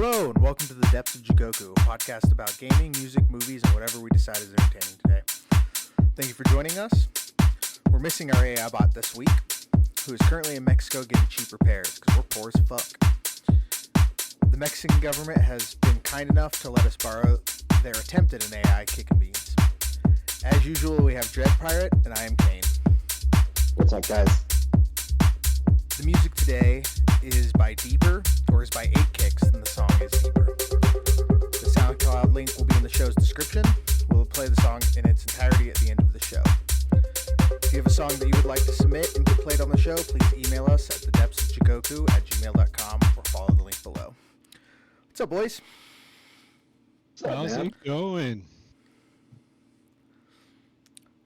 Hello, and welcome to the Depths of Jigoku, a podcast about gaming, music, movies, and whatever we decide is entertaining today. Thank you for joining us. We're missing our AI bot this week, who is currently in Mexico getting cheap repairs, because we're poor as fuck. The Mexican government has been kind enough to let us borrow their attempt at an AI kicking beans. As usual, we have Dread Pirate, and I am Kane. What's up, guys? The music today is by Deeper, or is by 8 Kicks, and the song is Deeper. The SoundCloud link will be in the show's description. We'll play the song in its entirety at the end of the show. If you have a song that you would like to submit and get played on the show, please email us at thedepthsofjigoku@gmail.com or follow the link below. What's up, boys? How's it going?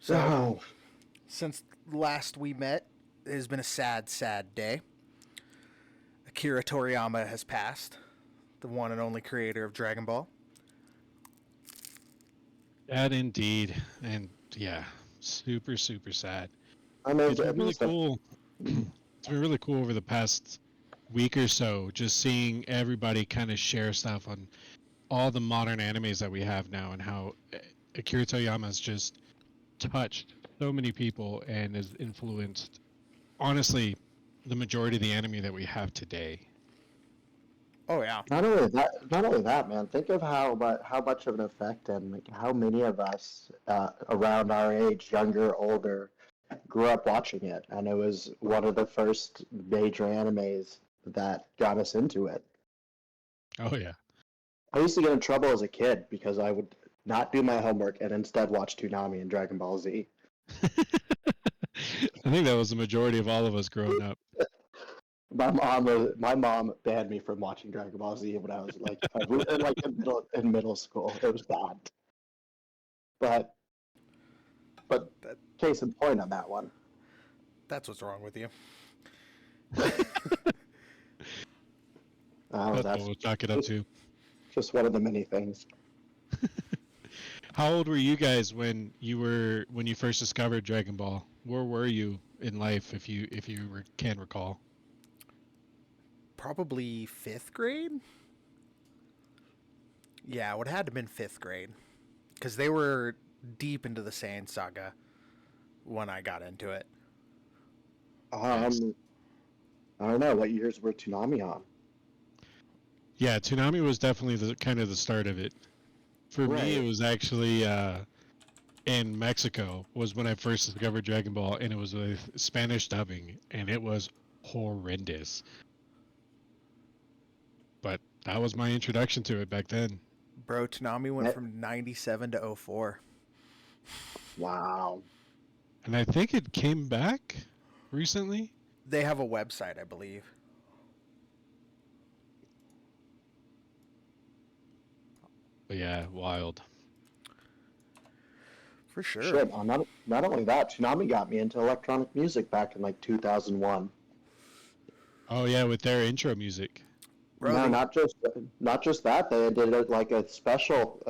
So, since last we met, it has been a sad, sad day. Akira Toriyama has passed, the one and only creator of Dragon Ball. That indeed, and yeah, super sad. I know It's been really cool. It's been really cool over the past week or so, just seeing everybody kind of share stuff on all the modern animes that we have now, and how Akira Toriyama has just touched so many people and has influenced, honestly, the majority of the anime that we have today. Oh yeah. Not only that, man. Think of how much of an effect and like how many of us around our age, younger, older, grew up watching it, and it was one of the first major animes that got us into it. Oh yeah. I used to get in trouble as a kid because I would not do my homework and instead watch Toonami and Dragon Ball Z. I think that was the majority of all of us growing up. My mom banned me from watching Dragon Ball Z when I was in middle school. It was bad. But case in point on that one. That's what's wrong with you. That's what we'll chalk it up to. Just one of the many things. How old were you guys when you first discovered Dragon Ball? Where were you in life, if you can recall? Probably 5th grade? Yeah, it would have had to have been 5th grade. Because they were deep into the Saiyan saga when I got into it. I don't know. What years were Toonami on? Yeah, Toonami was definitely the start of it. For me, it was actually in Mexico was when I first discovered Dragon Ball, and it was with Spanish dubbing, and it was horrendous. But that was my introduction to it back then. Bro, Toonami went from 97 to 04. Wow. And I think it came back recently. They have a website, I believe. But yeah, wild. For sure. Shit, not only that, Toonami got me into electronic music back in like 2001. Oh yeah, with their intro music. Bro, No, not just that. They did it like a special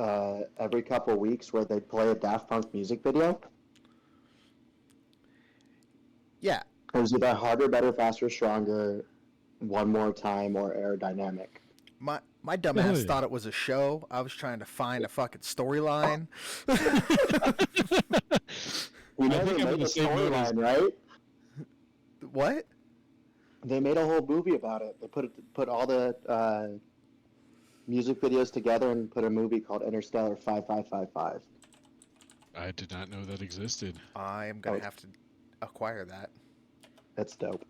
every couple weeks where they play a Daft Punk music video. Yeah. It was either Harder, Better, Faster, Stronger, One More Time, or Aerodynamic. My dumbass thought it was a show. I was trying to find a fucking storyline. You know, they made a storyline, right? What? They made a whole movie about it. They put all the music videos together and put a movie called Interstellar 5555. I did not know that existed. I am going to have to acquire that. That's dope.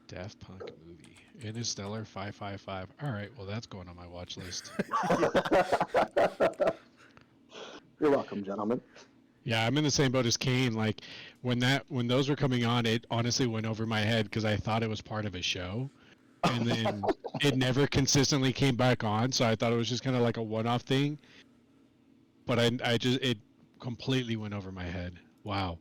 Daft Punk movie. Interstellar 555. All right, well, that's going on my watch list. You're welcome, gentlemen. Yeah, I'm in the same boat as Kane. Like when those were coming on, it honestly went over my head because I thought it was part of a show, and then it never consistently came back on. So I thought it was just kind of like a one-off thing. But it completely went over my head. Wow.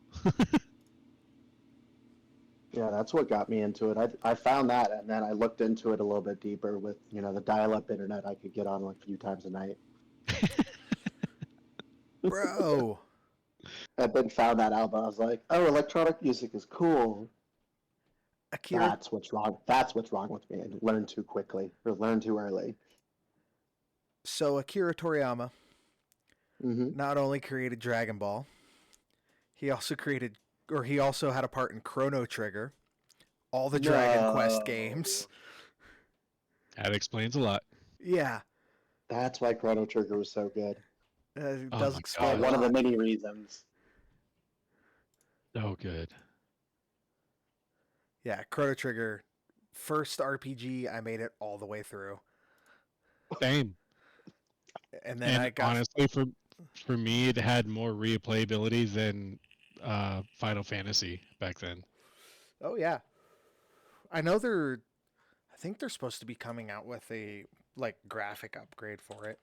Yeah, that's what got me into it. I found that, and then I looked into it a little bit deeper with, the dial-up internet I could get on like a few times a night. Bro. And then found that out, but I was like, oh, electronic music is cool. Akira. That's what's wrong. That's what's wrong with me. I learn too quickly or learn too early. So Akira Toriyama Hmm. not only created Dragon Ball, he also created, or he also had a part in Chrono Trigger, all the Dragon Quest games. That explains a lot. Yeah, That's why Chrono Trigger was so good. it Oh does my explain God. a One of the lot. many reasons. So good. Yeah, Chrono Trigger, first RPG, I made it all the way through, Same. and then And I got. honestly, for me, it had more replayability than Final Fantasy back then. Oh yeah, I know they're. I think they're supposed to be coming out with a like graphic upgrade for it.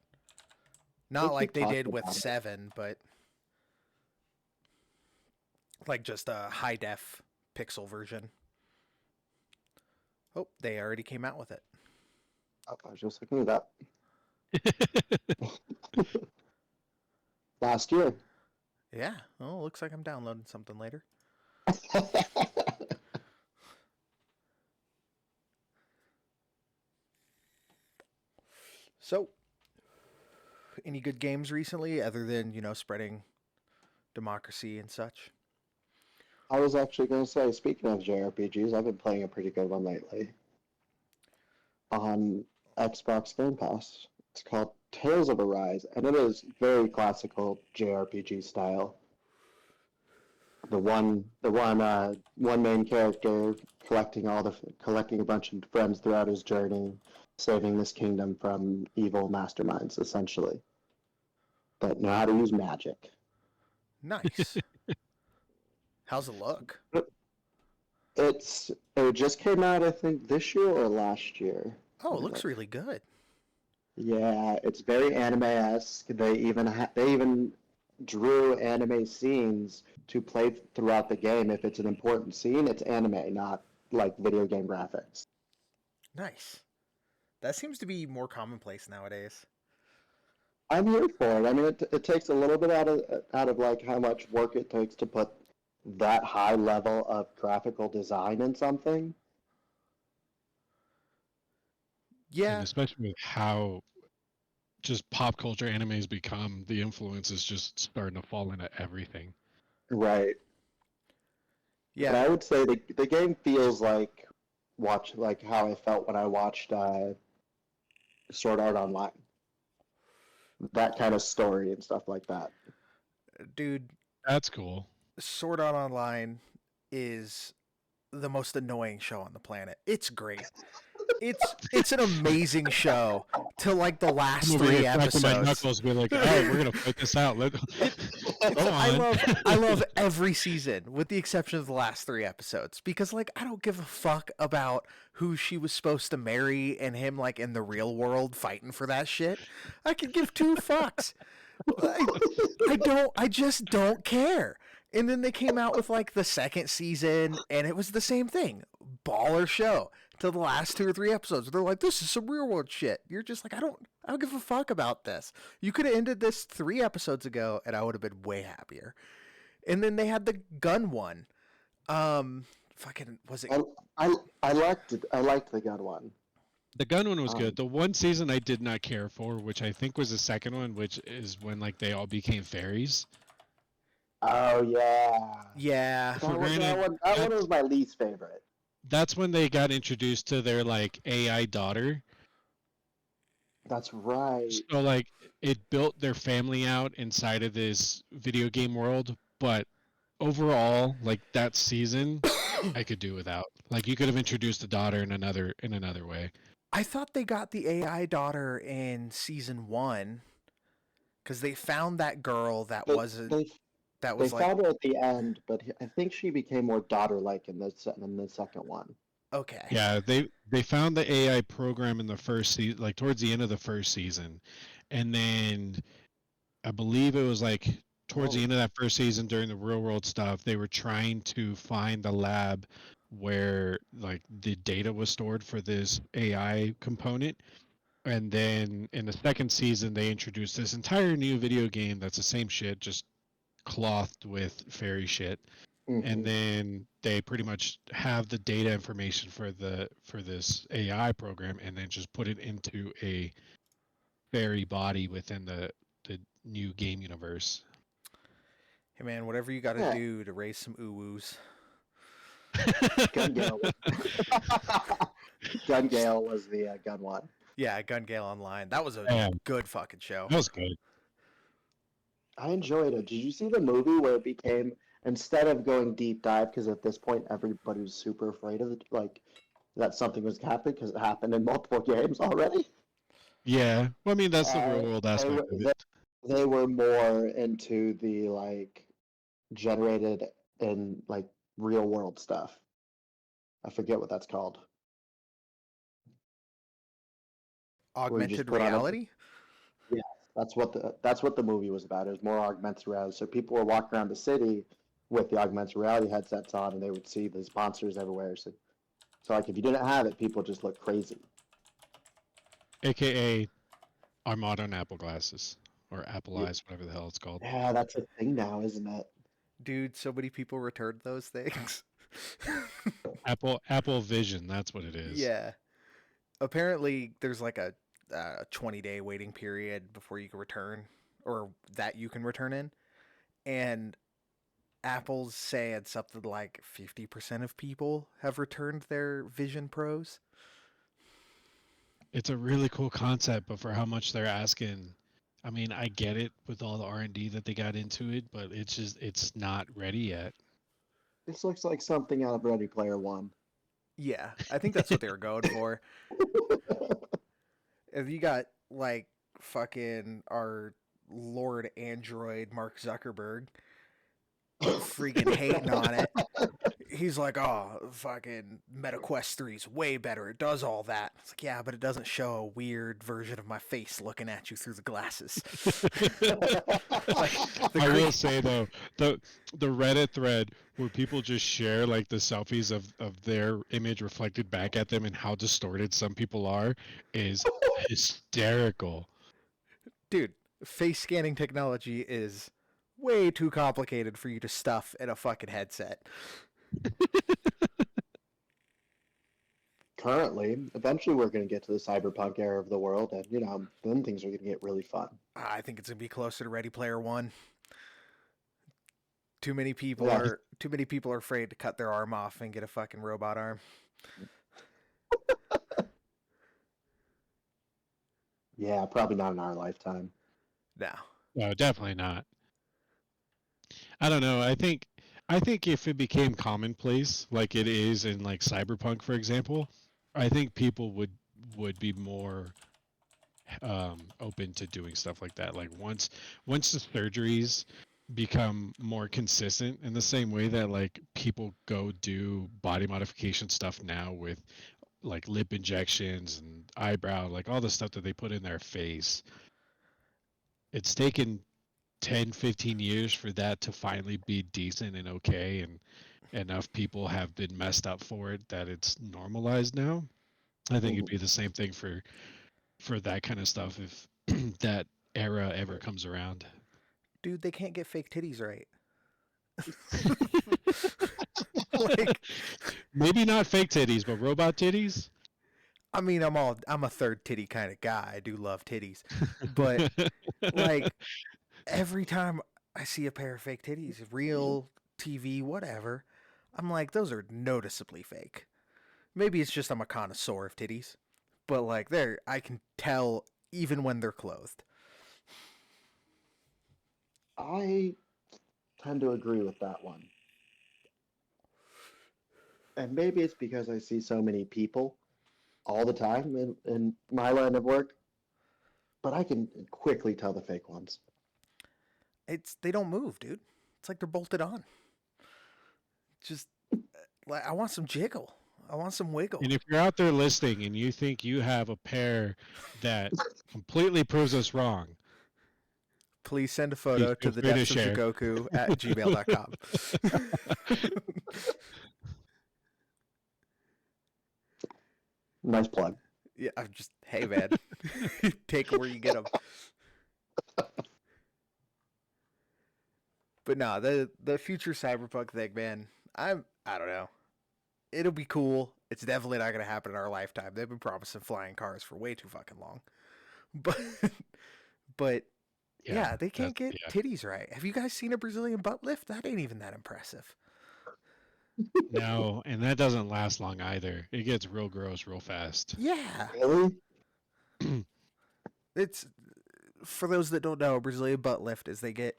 Not keep like they talking did with about it. 7, but like just a high def pixel version. Oh, they already came out with it. Oh, I was just looking it up last year. Yeah. Oh, looks like I'm downloading something later. So, any good games recently other than, spreading democracy and such? I was actually going to say, speaking of JRPGs, I've been playing a pretty good one lately on Xbox Game Pass. It's called Tales of Arise, and it is very classical JRPG style. One main character collecting a bunch of friends throughout his journey, saving this kingdom from evil masterminds, essentially, that know how to use magic. Nice. How's it look? It just came out, I think, this year or last year. Oh, it looks really good. Yeah, it's very anime-esque. They even drew anime scenes to play throughout the game. If it's an important scene, it's anime, not like video game graphics. Nice. That seems to be more commonplace nowadays. I'm here for it. I mean, it takes a little bit out of like how much work it takes to put that high level of graphical design in something. Yeah. And especially with how just pop culture animes become, the influence is just starting to fall into everything. Right. Yeah. But I would say the game feels like how I felt when I watched Sword Art Online. That kind of story and stuff like that. Dude, That's cool. Sword Art Online is the most annoying show on the planet. It's great. It's an amazing show till like the last I'm over here 3 cracking my episodes. knuckles, be like, "All right, we're gonna fight this out." Go on. I love every season with the exception of the last 3 episodes because like I don't give a fuck about who she was supposed to marry and him like in the real world fighting for that shit. I could give 2 fucks. I just don't care. And then they came out with like the second season and it was the same thing. Baller show till the last 2 or 3 episodes. They're like, this is some real world shit. You're just like, I don't give a fuck about this. You could have ended this 3 episodes ago and I would have been way happier. And then they had the gun one. Fucking was it? I liked it. I liked the gun one. The gun one was good. The one season I did not care for, which I think was the second one, which is when like they all became fairies. Oh yeah. Yeah. For granted, That one was my least favorite. That's when they got introduced to their like AI daughter. That's right. So like it built their family out inside of this video game world, but overall, like that season, I could do without. Like you could have introduced the daughter in another way. I thought they got the AI daughter in season 1 because they found that girl that They was like found her at the end, but I think she became more daughter-like in the second one. okay. Yeah, they found the AI program in the first season, like towards the end of the first season, and then I believe it was like towards the end of that first season during the real world stuff, they were trying to find the lab where like the data was stored for this AI component. And then in the second season, they introduced this entire new video game that's the same shit, just clothed with fairy shit. and then they pretty much have the data information for this AI program, and then just put it into a fairy body within the new game universe. Hey man, whatever you got to Yeah. do to raise some ooh-woos. Gun Gale. Gun Gale was the gun one. Yeah, Gun Gale Online. That was a Yeah. good fucking show. That was good. I enjoyed it. Did you see the movie where it became, instead of going deep dive, because at this point everybody was super afraid of it, like that something was happening because it happened in multiple games already. Yeah, well, I mean that's the real world They, aspect were- of they, it. they were more into the like generated in like real world stuff. I forget what that's called. Augmented put on a- reality? That's what the movie was about. It was more augmented reality. So people were walking around the city with the augmented reality headsets on, and they would see the sponsors everywhere. So like if you didn't have it, people just looked crazy. AKA our modern Apple glasses or Apple Eyes, whatever the hell it's called. Yeah, that's a thing now, isn't it? Dude, so many people returned those things. Apple Vision, that's what it is. Yeah. Apparently, there's like a 20-day waiting period before you can return, or that you can return in. And Apple's saying something like 50% of people have returned their Vision Pros. It's a really cool concept, but for how much they're asking, I mean, I get it with all the R&D that they got into it, but it's not ready yet. This looks like something out of Ready Player One. Yeah, I think that's what they were going for. If you got like fucking our Lord Android Mark Zuckerberg freaking hating on it. He's like, oh, fucking MetaQuest 3 is way better. It does all that. It's like, yeah, but it doesn't show a weird version of my face looking at you through the glasses. I will say though, the Reddit thread where people just share like the selfies of their image reflected back at them and how distorted some people are is hysterical. Dude, face scanning technology is way too complicated for you to stuff in a fucking headset. Currently, eventually we're going to get to the cyberpunk era of the world, and then things are going to get really fun. I think it's gonna be closer to Ready Player One. Too many people Yeah. are afraid to cut their arm off and get a fucking robot arm. Yeah, probably not in our lifetime. No. No, definitely not. I don't know. I think if it became commonplace like it is in like Cyberpunk, for example, I think people would be more open to doing stuff like that. Like once the surgeries become more consistent in the same way that like people go do body modification stuff now with like lip injections and eyebrow, like all the stuff that they put in their face. It's taken 10-15 years for that to finally be decent and okay, and enough people have been messed up for it that it's normalized now. I think it'd be the same thing for that kind of stuff if that era ever comes around. Dude, they can't get fake titties right. Like, Maybe not fake titties, but robot titties. I mean, I'm a third titty kind of guy. I do love titties. But like every time I see a pair of fake titties, real TV, whatever, I'm like, those are noticeably fake. Maybe it's just I'm a connoisseur of titties, but like I can tell even when they're clothed. I tend to agree with that one. And maybe it's because I see so many people all the time in my line of work, but I can quickly tell the fake ones. They don't move, dude. It's like they're bolted on. Just like I want some jiggle. I want some wiggle. And if you're out there listening and you think you have a pair that completely proves us wrong, Please send a photo to feel the free to depths of share. Jigoku at gmail.com. Nice plug. Yeah, I'm just, hey man, take 'em where you get them. But no, the future cyberpunk thing, man. I don't know. It'll be cool. It's definitely not gonna happen in our lifetime. They've been promising flying cars for way too fucking long. But but yeah, they can't get yeah. titties right. Have you guys seen a Brazilian butt lift? That ain't even that impressive. No, and that doesn't last long either. It gets real gross real fast. Yeah, Really? it's for those that don't know, a Brazilian butt lift is they get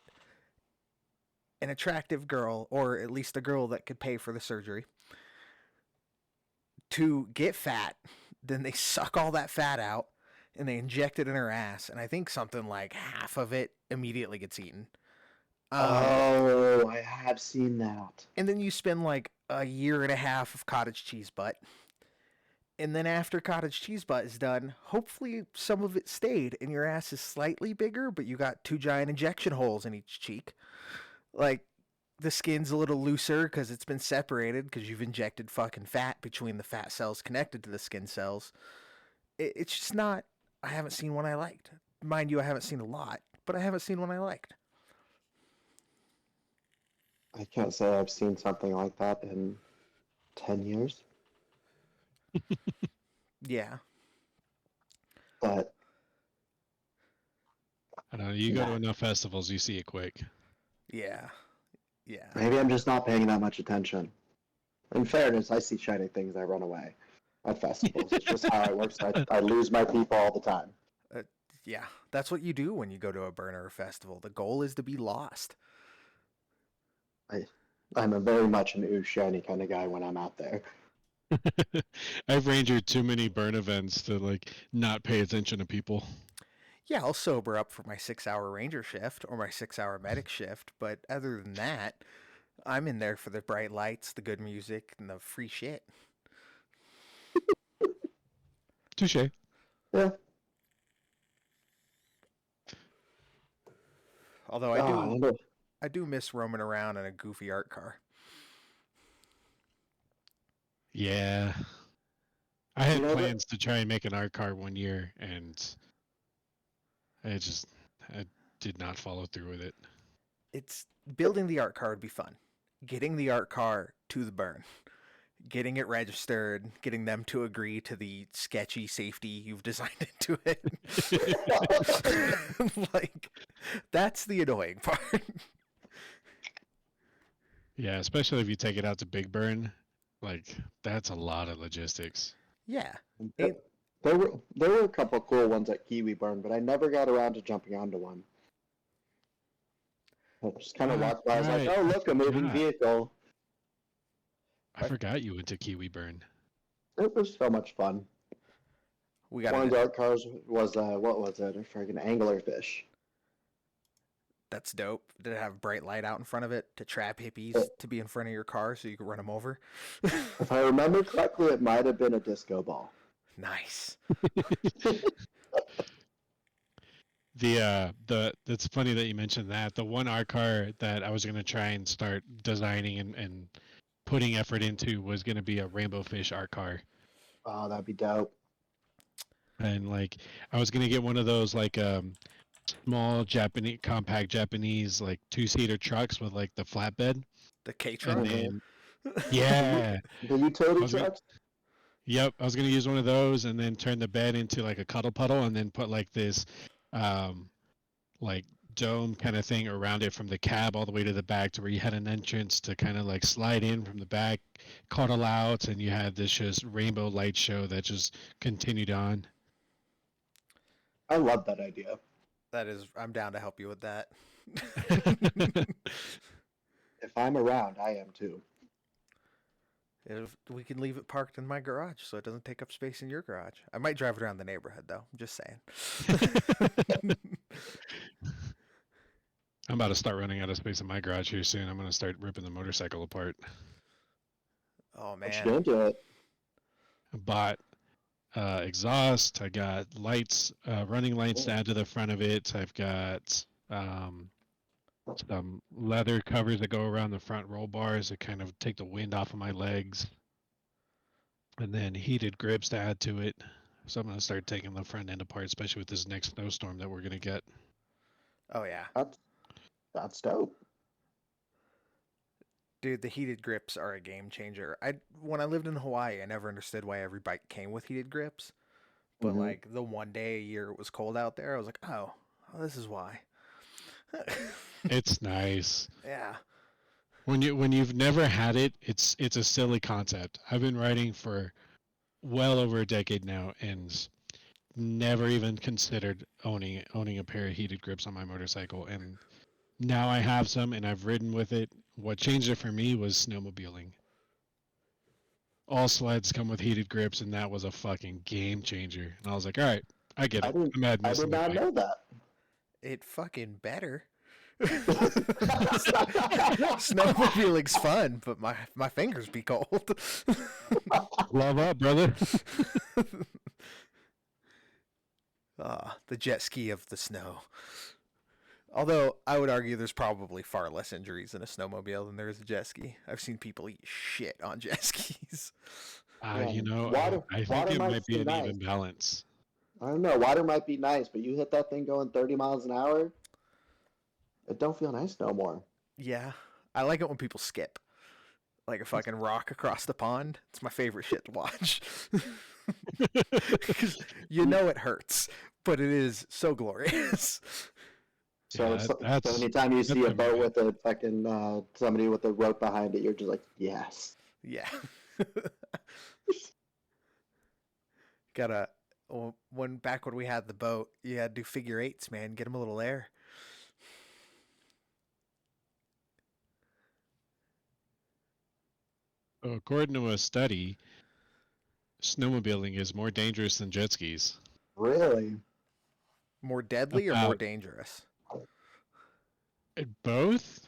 an attractive girl, or at least a girl that could pay for the surgery, to get fat. Then they suck all that fat out and they inject it in her ass. And I think something like half of it immediately gets eaten. Oh, I have seen that. And then you spend like a year and a half of cottage cheese butt. And then after cottage cheese butt is done, hopefully some of it stayed and your ass is slightly bigger, but you got 2 giant injection holes in each cheek. Like, the skin's a little looser because it's been separated because you've injected fucking fat between the fat cells connected to the skin cells. It's just not. I haven't seen one I liked. Mind you, I haven't seen a lot, but I haven't seen one I liked. I can't say I've seen something like that in 10 years, Yeah. but I don't know. You go to Yeah. enough festivals, you see it quick. Yeah. Yeah. maybe I'm just not paying that much attention. In fairness, I see shiny things, I run away at festivals. It's just how it works. I lose my people all the time. Yeah. That's what you do when you go to a burner festival. The goal is to be lost. I'm a very much an ooh shiny kind of guy when I'm out there. I've rangered too many burn events to like not pay attention to people. Yeah, I'll sober up for my 6-hour ranger shift or my 6-hour medic shift, but other than that, I'm in there for the bright lights, the good music, and the free shit. Touche. Yeah. Although I do miss roaming around in a goofy art car. Yeah. I had You know that- plans to try and make an art car one year, and I did not follow through with it. It's building the art car would be fun. Getting the art car to the burn, getting it registered, getting them to agree to the sketchy safety you've designed into it. Like, that's the annoying part. Yeah, especially if you take it out to Big Burn, like that's a lot of logistics. Yeah. There were a couple cool ones at Kiwi Burn, but I never got around to jumping onto one. I just kind of walked by. I was like, right. "Oh, look, a moving Yeah. vehicle." I forgot you went to Kiwi Burn. It was so much fun. We One of got the art cars was what was it? A friggin' anglerfish. that's dope. Did it have bright light out in front of it to trap hippies to be in front of your car so you could run them over? If I remember correctly, it might have been a disco ball. Nice. That's funny that you mentioned that. The one art car that I was gonna try and start designing and putting effort into was gonna be a rainbow fish art car. Oh, that'd be dope. And like I was gonna get one of those like small Japanese compact Japanese like 2-seater trucks with like the flatbed. The K And truck. then yeah. The utility was gonna- trucks. Yep, I was gonna use one of those and then turn the bed into like a cuddle puddle and then put like this like dome kind of thing around it from the cab all the way to the back to where you had an entrance to kind of like slide in from the back, cuddle out, and you had this just rainbow light show that just continued on. I love that idea. That is, I'm down to help you with that. If I'm around, I am too. If we can leave it parked in my garage so it doesn't take up space in your garage. I might drive it around the neighborhood though. I'm just saying. I'm about to start running out of space in my garage here soon. I'm gonna start ripping the motorcycle apart. Oh What you man. gonna do it? I bought exhaust. I got lights, running lights to add to the front of it. I've got some leather covers that go around the front roll bars that kind of take the wind off of my legs, and then heated grips to add to it. So I'm gonna start taking the front end apart, especially with this next snowstorm that we're gonna get. Oh yeah. That's dope. Dude, the heated grips are a game changer. When I lived in Hawaii, I never understood why every bike came with heated grips. But Hmm. like the one day a year it was cold out there, I was like, oh, this is why. It's nice. Yeah. When you've never had it, it's a silly concept. I've been riding for well over a decade now and never even considered owning a pair of heated grips on my motorcycle, and now I have some and I've ridden with it. What changed it for me was snowmobiling. All sleds come with heated grips, and that was a fucking game changer. And I was like, all right, I get I it. didn't. I'm adding I this to did my not bike. know that. It fucking better. Snowmobiling's fun, but my fingers be cold. Love up, brother. The jet ski of the snow. Although I would argue there's probably far less injuries in a snowmobile than there is a jet ski. I've seen people eat shit on jet skis. You know, Water, I think water it might might be be an nice. even balance. I don't know. Water might be nice, but you hit that thing going 30 miles an hour, it don't feel nice no more. Yeah, I like it when people skip, like a fucking rock across the pond. It's my favorite shit to watch. Because you know it hurts, but it is so glorious. So, Yeah, so that's anytime you see a my boat movie. with a fucking somebody with a rope behind it, you're just like, yes. Yeah. Gotta. When back when we had the boat, you had to do figure eights, man. Get them a little air. So according to a study, snowmobiling is more dangerous than jet skis. Really? More deadly or more About dangerous? both.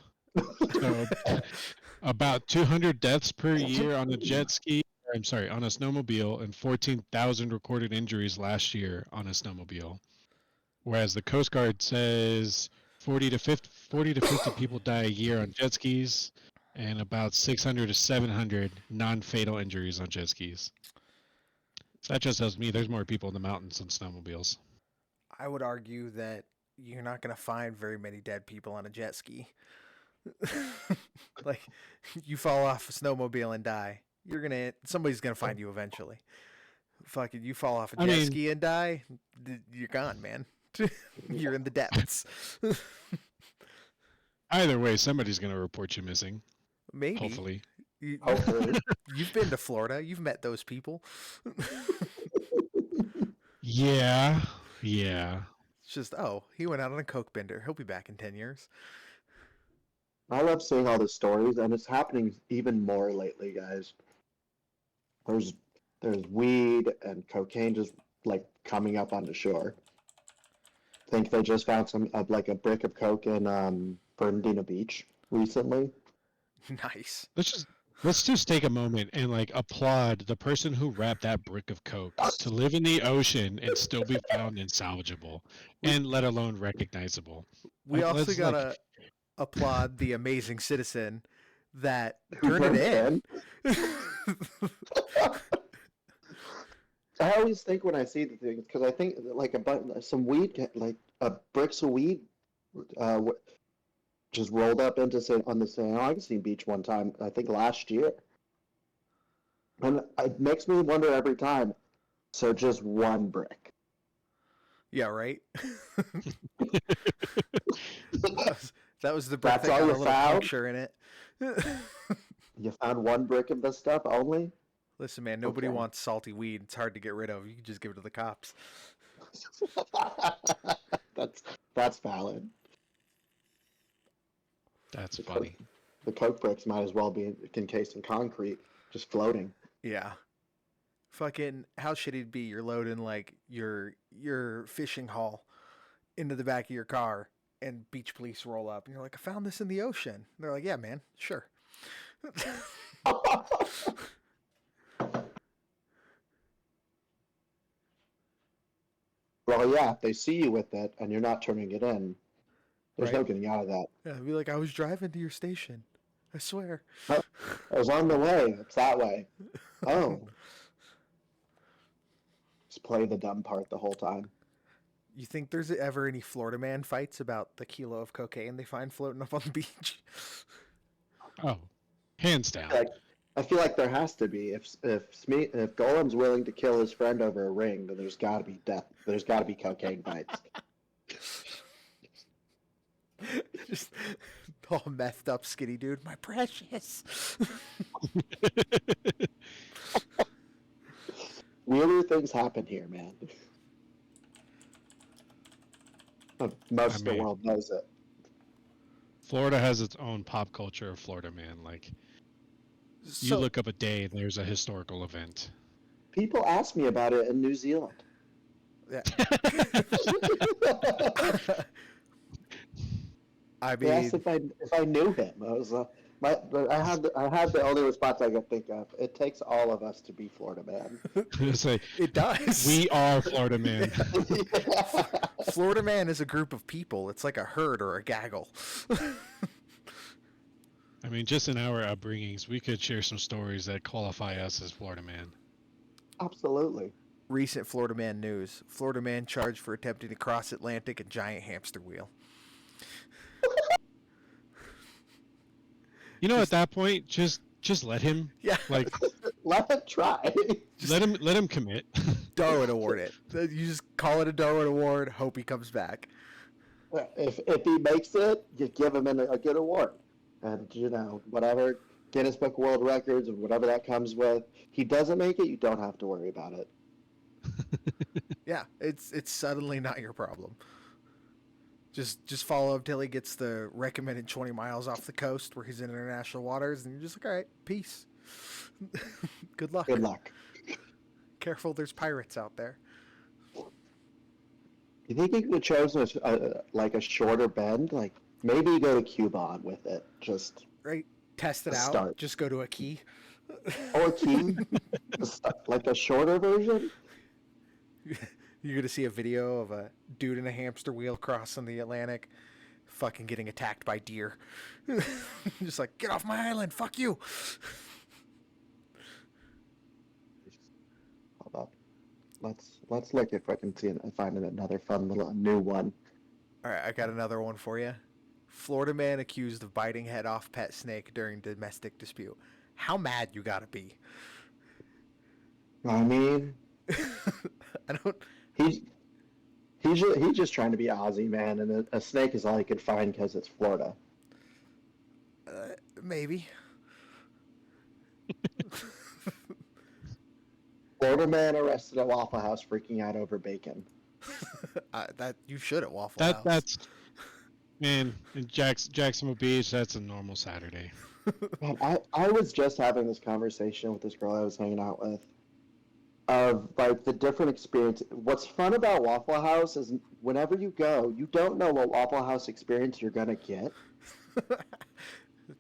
So about 200 deaths per year on a jet ski. I'm sorry, on a snowmobile, and 14,000 recorded injuries last year on a snowmobile. Whereas the Coast Guard says 40 to 50 people die a year on jet skis, and about 600 to 700 non-fatal injuries on jet skis. So that just tells me there's more people in the mountains than snowmobiles. I would argue that you're not gonna find very many dead people on a jet ski. Like, you fall off a snowmobile and die. Somebody's gonna find you eventually. Fucking, you fall off a I jet mean, ski and die, you're gone, man. You're in the depths. either way, somebody's going to report you missing, Maybe. hopefully. Hopefully. You've been to Florida. You've met those people. Yeah. It's just, oh, he went out on a coke bender. He'll be back in 10 years. I love seeing all the stories, and it's happening even more lately, guys. There's there's weed and cocaine just like coming up on the shore. I think they just found some of like a brick of coke in Fernandina Beach recently. Nice. Let's just take a moment and like applaud the person who wrapped that brick of coke to live in the ocean and still be found and salvageable, and let alone recognizable. We Like, also let's like gotta applaud the amazing citizen that Who turned it turned it in. I always think when I see the things because I think like some weed, like bricks of weed, just rolled up into on the St. Augustine beach one time. I think last year, and it makes me wonder every time. So just one brick. Yeah, right. That was the brick That's that all got a you little found? puncture in it. You found one brick of this stuff only. Listen, man, nobody Okay. wants salty weed. It's hard to get rid of. You can just give it to the cops. that's valid. that's The funny. The coke bricks might as well be encased in concrete, just floating. Yeah. Fucking, how shitty it'd be you're loading like your fishing haul into the back of your car and beach police roll up and you're like, I found this in the ocean. And they're like, yeah, man, sure. Well, yeah, if they see you with it and you're not turning it in, there's no Right. getting out of that. Yeah, be like, I was driving to your station. I swear. I was on the way. It's that way. Oh. Just play the dumb part the whole time. You think there's ever any Florida man fights about the kilo of cocaine they find floating up on the beach? Oh, Hands down. Like, I feel like there has to be. If Golem's willing to kill his friend over a ring, then there's got to be death. There's got to be cocaine bites. Just all methed up, skinny dude. My precious. Weirder things happen here, man. Most of the world knows it. Florida has its own pop culture of Florida Man. Like, you look up a day and there's a historical event. People ask me about it in New Zealand. Yeah. I They asked mean, if I knew him. I was I had the only response I could think of. It takes all of us to be Florida Man. It's like, it does. we are Florida Man. Florida Man is a group of people. It's like a herd or a gaggle. I mean, just in our upbringings, we could share some stories that qualify us as Florida Man. Absolutely. Recent Florida Man news. Florida Man charged for attempting to cross Atlantic in giant hamster wheel. You know, at that point, just let him. Yeah. Like, let him try. let him commit. Darwin award it. You just call it a Darwin award. Hope he comes back. If he makes it, you give him a good award, and whatever Guinness Book of World Records and whatever that comes with. He doesn't make it, you don't have to worry about it. Yeah, it's suddenly not your problem. Just follow up till he gets the recommended 20 miles off the coast where he's in international waters, and you're just like, all right, peace. Good luck. Good luck. Careful, there's pirates out there. You think he could have chosen a shorter bend? Like, maybe go to Cuba with it. Just Right? Test it out. Start. Just go to a key. Or key? Like a shorter version? You're going to see a video of a dude in a hamster wheel crossing the Atlantic, fucking getting attacked by deer. Just like, get off my island, fuck you. Hold up. Let's look if I can find another fun little new one. All right, I got another one for you. Florida man accused of biting head off pet snake during domestic dispute. How mad you gotta be? I mean, I don't. He's just trying to be Aussie, man, and a snake is all he could find because it's Florida. Maybe. Florida man arrested at Waffle House freaking out over bacon. That you should at Waffle House. That's man in Jacksonville Beach. That's a normal Saturday. Man, I was just having this conversation with this girl I was hanging out with of like the different experience. What's fun about Waffle House is whenever you go, you don't know what Waffle House experience you're gonna get.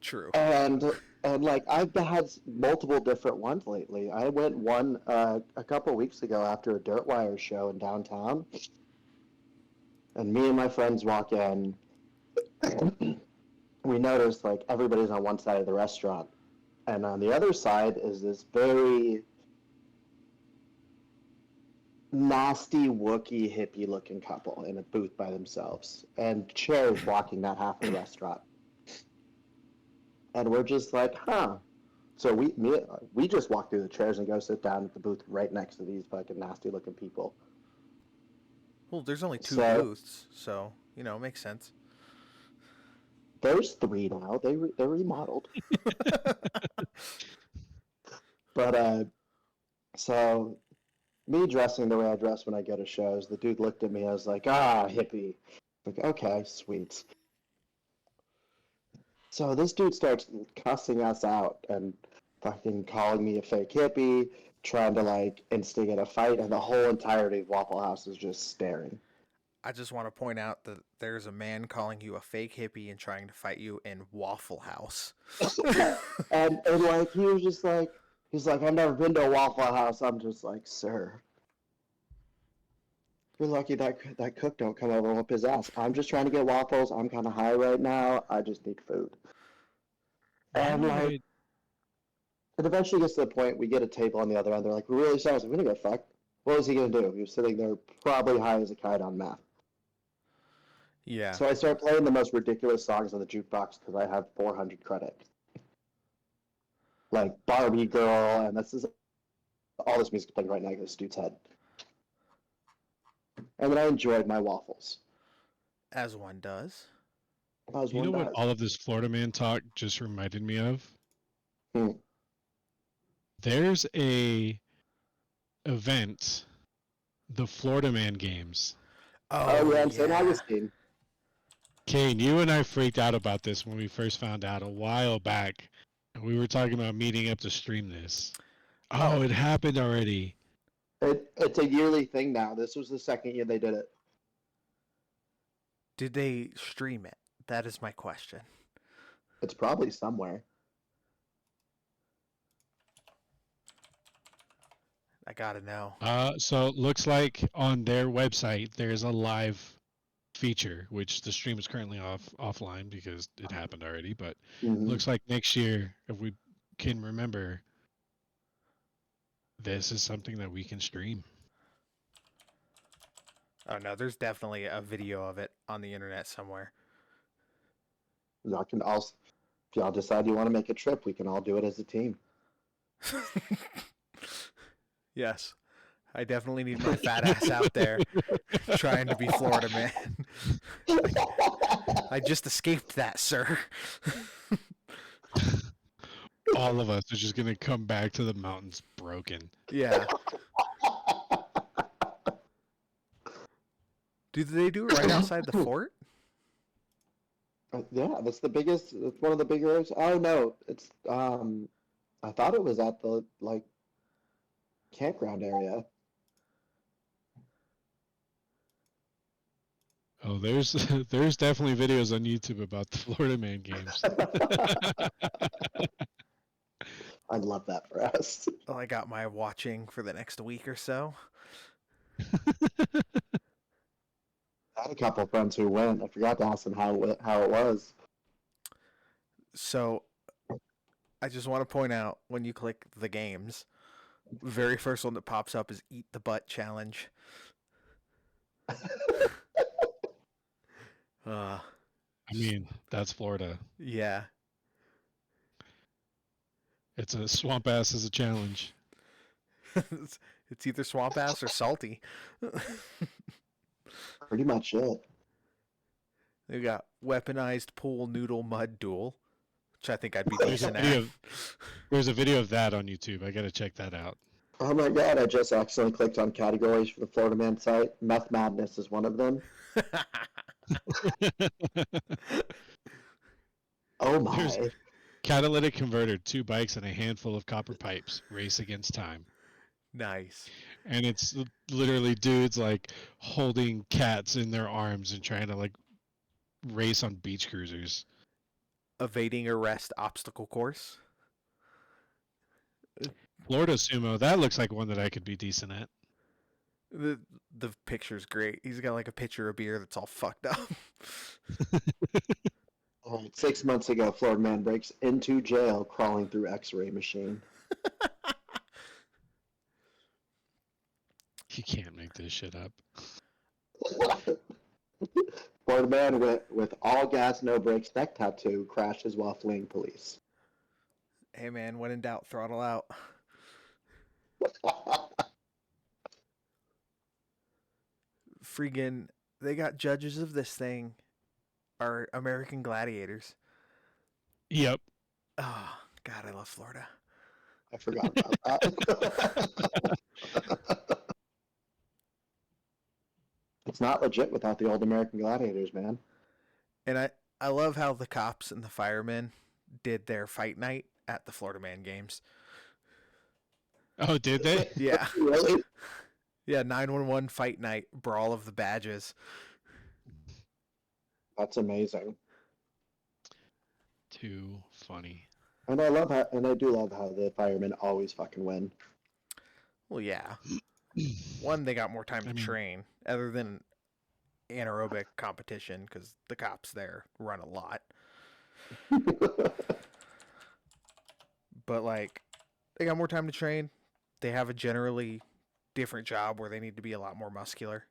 True. And like I've had multiple different ones lately. I went one a couple weeks ago after a Dirt Wire show in downtown, and me and my friends walk in. We noticed like everybody's on one side of the restaurant, and on the other side is this very nasty Wookiee hippie looking couple in a booth by themselves, and chairs blocking that half of the restaurant. And we're just like, huh. So we just walk through the chairs and go sit down at the booth right next to these fucking nasty looking people. Well, there's only two booths, so it makes sense. There's 3 now. They're remodeled. But so me dressing the way I dress when I go to shows, the dude looked at me. I was like, hippie. Like, okay, sweet. So this dude starts cussing us out and fucking calling me a fake hippie, trying to like instigate a fight, and the whole entirety of Waffle House is just staring. I just want to point out that there's a man calling you a fake hippie and trying to fight you in Waffle House. and like he was just like, he's like, I've never been to a Waffle House. I'm just like, sir, you're lucky that cook don't come over and whip his ass. I'm just trying to get waffles. I'm kind of high right now. I just need food. And like, it eventually gets to the point we get a table on the other end. They're like, we're really sorry. We're gonna get fucked. What was he gonna do? He was sitting there probably high as a kite on meth. Yeah. So I start playing the most ridiculous songs on the jukebox because I have 400 credits. like Barbie Girl, and this is all this music playing right now in this dude's head. And then I enjoyed my waffles. As one does. As You one know what does. all of this Florida man talk just reminded me of? Hmm. There's a event, the Florida Man Games. Oh, yeah, in St. yeah. Augustine. Kane, you and I freaked out about this when we first found out a while back. And we were talking about meeting up to stream this. Oh, Oh. it happened already. It's a yearly thing now. This was the second year they did it. Did they stream it? That is my question. It's probably somewhere. I gotta know. So it looks like on their website there's a live feature, which the stream is currently offline because it happened already. But Mhm. looks like next year, if we can remember, this is something that we can stream. Oh no, there's definitely a video of it on the internet somewhere. Y'all can also, if y'all decide you want to make a trip, we can all do it as a team. Yes. I definitely need my fat ass out there trying to be Florida man. I just escaped that, sir. All of us are just gonna come back to the mountains broken. Yeah. Do they do it right outside the fort? Yeah, that's the biggest. It's one of the bigger. Oh no, it's I thought it was at the like campground area. Oh, there's there's definitely videos on YouTube about the Florida Man Games. I love that for us. Well, I got my watching for the next week or so. I had a couple of friends who went. I forgot to ask them how it was. So I just want to point out when you click the games, very first one that pops up is Eat the Butt Challenge. I mean, that's Florida. Yeah. It's a swamp ass as a challenge. It's either swamp ass or salty. Pretty much it. They got weaponized pool noodle mud duel, which I think I'd be There's a decent at. video. There's a video of that on YouTube. I gotta check that out. Oh my god, I just accidentally clicked on categories for the Florida Man site. Meth Madness is one of them. Oh my. There's catalytic converter, 2 bikes, and a handful of copper pipes. Race against time. Nice. And it's literally dudes like holding cats in their arms and trying to like race on beach cruisers. Evading arrest obstacle course. Florida sumo, that looks like one that I could be decent at. The picture's great. He's got like a pitcher of beer that's all fucked up. All right, 6 months ago, Florida Man breaks into jail crawling through X-ray machine. You can't make this shit up. Florida Man with all gas, no brakes neck tattoo crashes while fleeing police. Hey man, when in doubt, throttle out. Freaking, they got judges of this thing are American Gladiators. Yep. Oh, God, I love Florida. I forgot about that. It's not legit without the old American Gladiators, man. And I love how the cops and the firemen did their fight night at the Florida Man Games. Oh, did they? Yeah. Really? Yeah, 911 fight night, brawl of the badges. That's amazing. Too funny. And I do love how the firemen always fucking win. Well, yeah. One, they got more time to train, other than anaerobic competition, because the cops there run a lot. But, like, they got more time to train. They have a generally different job where they need to be a lot more muscular.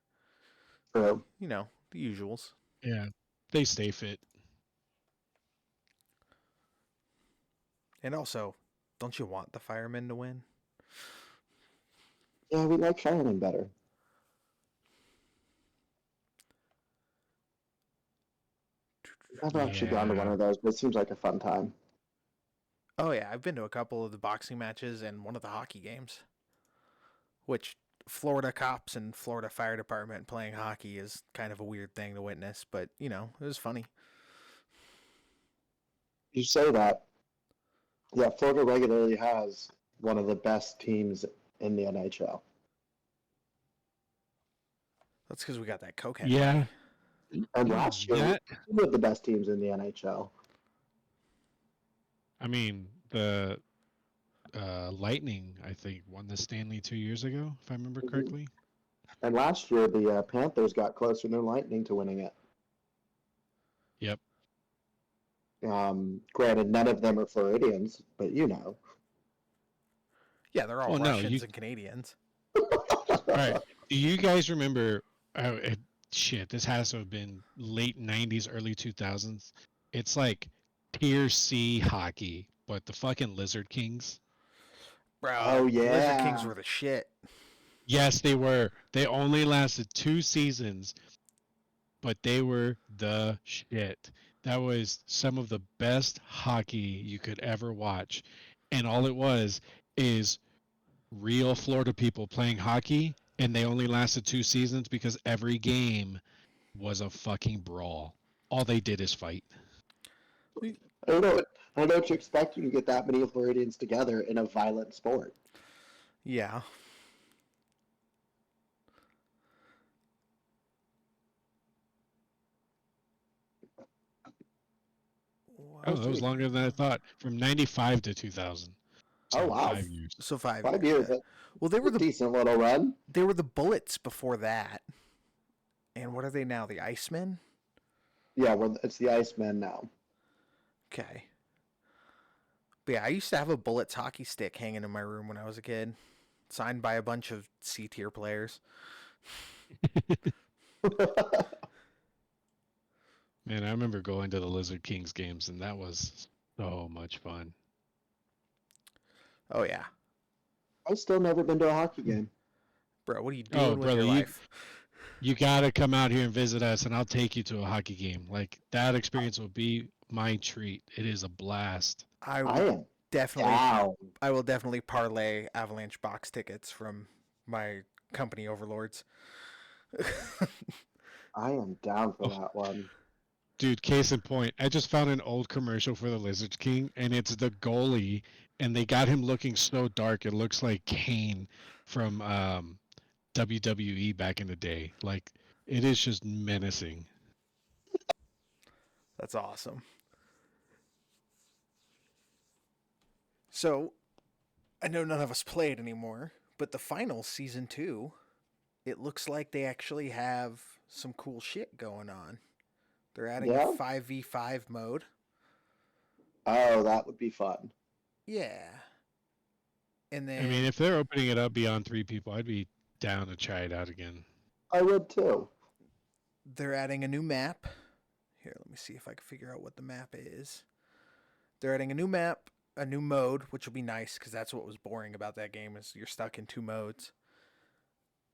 True. You know, the usuals. Yeah, they stay fit. And also, Don't you want the firemen to win? Yeah, we like firemen better. I've never actually gone to one Yeah. of those, but it seems like a fun time. Oh yeah, I've been to a couple of the boxing matches and one of the hockey games. Which Florida cops and Florida Fire Department playing hockey is kind of a weird thing to witness, but you know, it was funny. You say that, yeah, Florida regularly has one of the best teams in the NHL. That's because we got that cokehead Yeah. money. And last year, That we had the best teams in the NHL. I mean the Lightning, I think, won the Stanley 2 years ago, if I remember Mhm. correctly. And last year, the Panthers got closer than Lightning to winning it. Yep. Granted, none of them are Floridians, but you know. Yeah, they're all Well, no, Russians and Canadians. All right. Do you guys remember? Shit, this has to have been late '90s, early 2000s. It's like Tier C hockey, but the fucking Lizard Kings. Bro, Oh, the Lizard Kings yeah. were the shit. Yes, they were. They only lasted 2 seasons, but they were the shit. That was some of the best hockey you could ever watch. And all it was is real Florida people playing hockey, and they only lasted 2 seasons because every game was a fucking brawl. All they did is fight. I don't know. I don't know what you expect. You can get that many Floridians together in a violent sport. Yeah. Oh, Let's that was see. longer than I thought. From '95 to 2000. Oh, So wow. 5 years. So 5 years. years. Yeah. Well, they were the Decent little run. Bullets before that. And what are they now? The Icemen? Yeah, well, it's the Icemen now. Okay. But yeah, I used to have a Bullets hockey stick hanging in my room when I was a kid, signed by a bunch of C tier players. Man, I remember going to the Lizard Kings games, and that was so much fun. Oh yeah, I've still never been to a hockey game. bro, what are you Oh, doing with brother, your life? you gotta come out here and visit us, and I'll take you to a hockey game. Like that experience will be my treat. It is a blast. I I would am definitely, down. I will definitely parlay Avalanche box tickets from my company overlords. I am down for Oh, that one. dude, case in point, I just found an old commercial for the Lizard King, and it's the goalie, and they got him looking so dark. It looks like Kane from WWE back in the day. Like it is just menacing. That's awesome. So, I know none of us played anymore, but the final season 2, it looks like they actually have some cool shit going on. They're adding a Yeah? 5v5 mode. Oh, that would be fun. Yeah. And I mean, then if they're opening it up beyond 3 people, I'd be down to try it out again. I would too. they're adding a new map. Here, let me see if I can figure out what the map is. They're adding a new map, a new mode, which will be nice because that's what was boring about that game is you're stuck in 2 modes.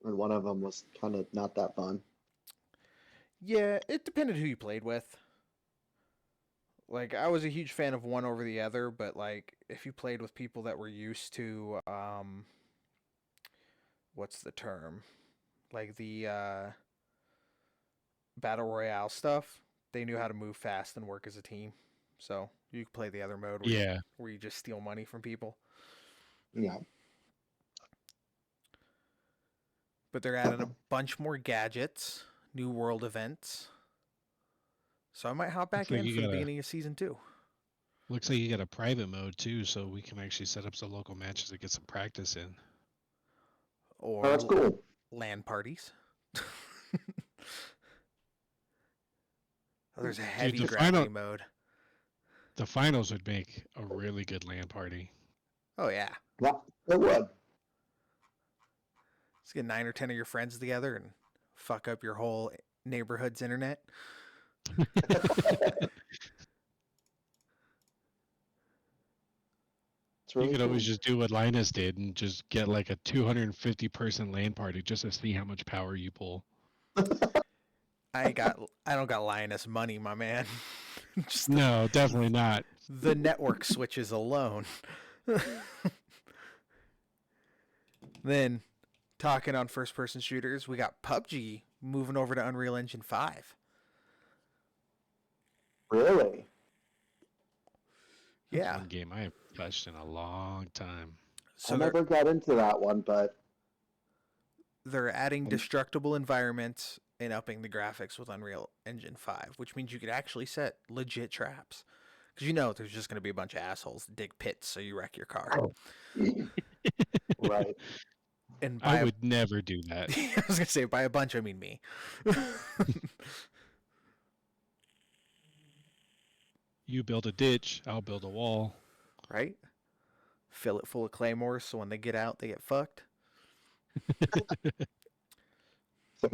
And one of them was kind of not that fun. Yeah, it depended who you played with. Like I was a huge fan of one over the other, but like if you played with people that were used to what's the term? Like the battle royale stuff, they knew how to move fast and work as a team. So you could play the other mode Yeah. where you just steal money from people. Yeah. But they're adding a bunch more gadgets, new world events. So I might hop back like in you for the gotta- beginning of season 2. Looks like you got a private mode too, so we can actually set up some local matches to get some practice in. Or Oh, that's cool. LAN parties. There's a heavy the gravity final- mode. The finals would make a really good LAN party. Oh yeah. Yeah, it would. Let's get 9 or 10 of your friends together and fuck up your whole neighborhood's internet. It's really You could cool. always just do what Linus did and just get like a 250 person LAN party just to see how much power you pull. I don't got Linus money, my man. Just No, definitely not. the network switches alone. Then, talking on first-person shooters, we got PUBG moving over to Unreal Engine 5. Really? That's Yeah. one game I have touched in a long time. So I never got into that one, but they're adding destructible environments and upping the graphics with Unreal Engine 5, which means you could actually set legit traps. Because you know there's just going to be a bunch of assholes that dig pits so you wreck your car. right. And by I would never do that. I was going to say, by a bunch, I mean me. You build a ditch, I'll build a wall. Right? Fill it full of claymores so when they get out, they get fucked. So,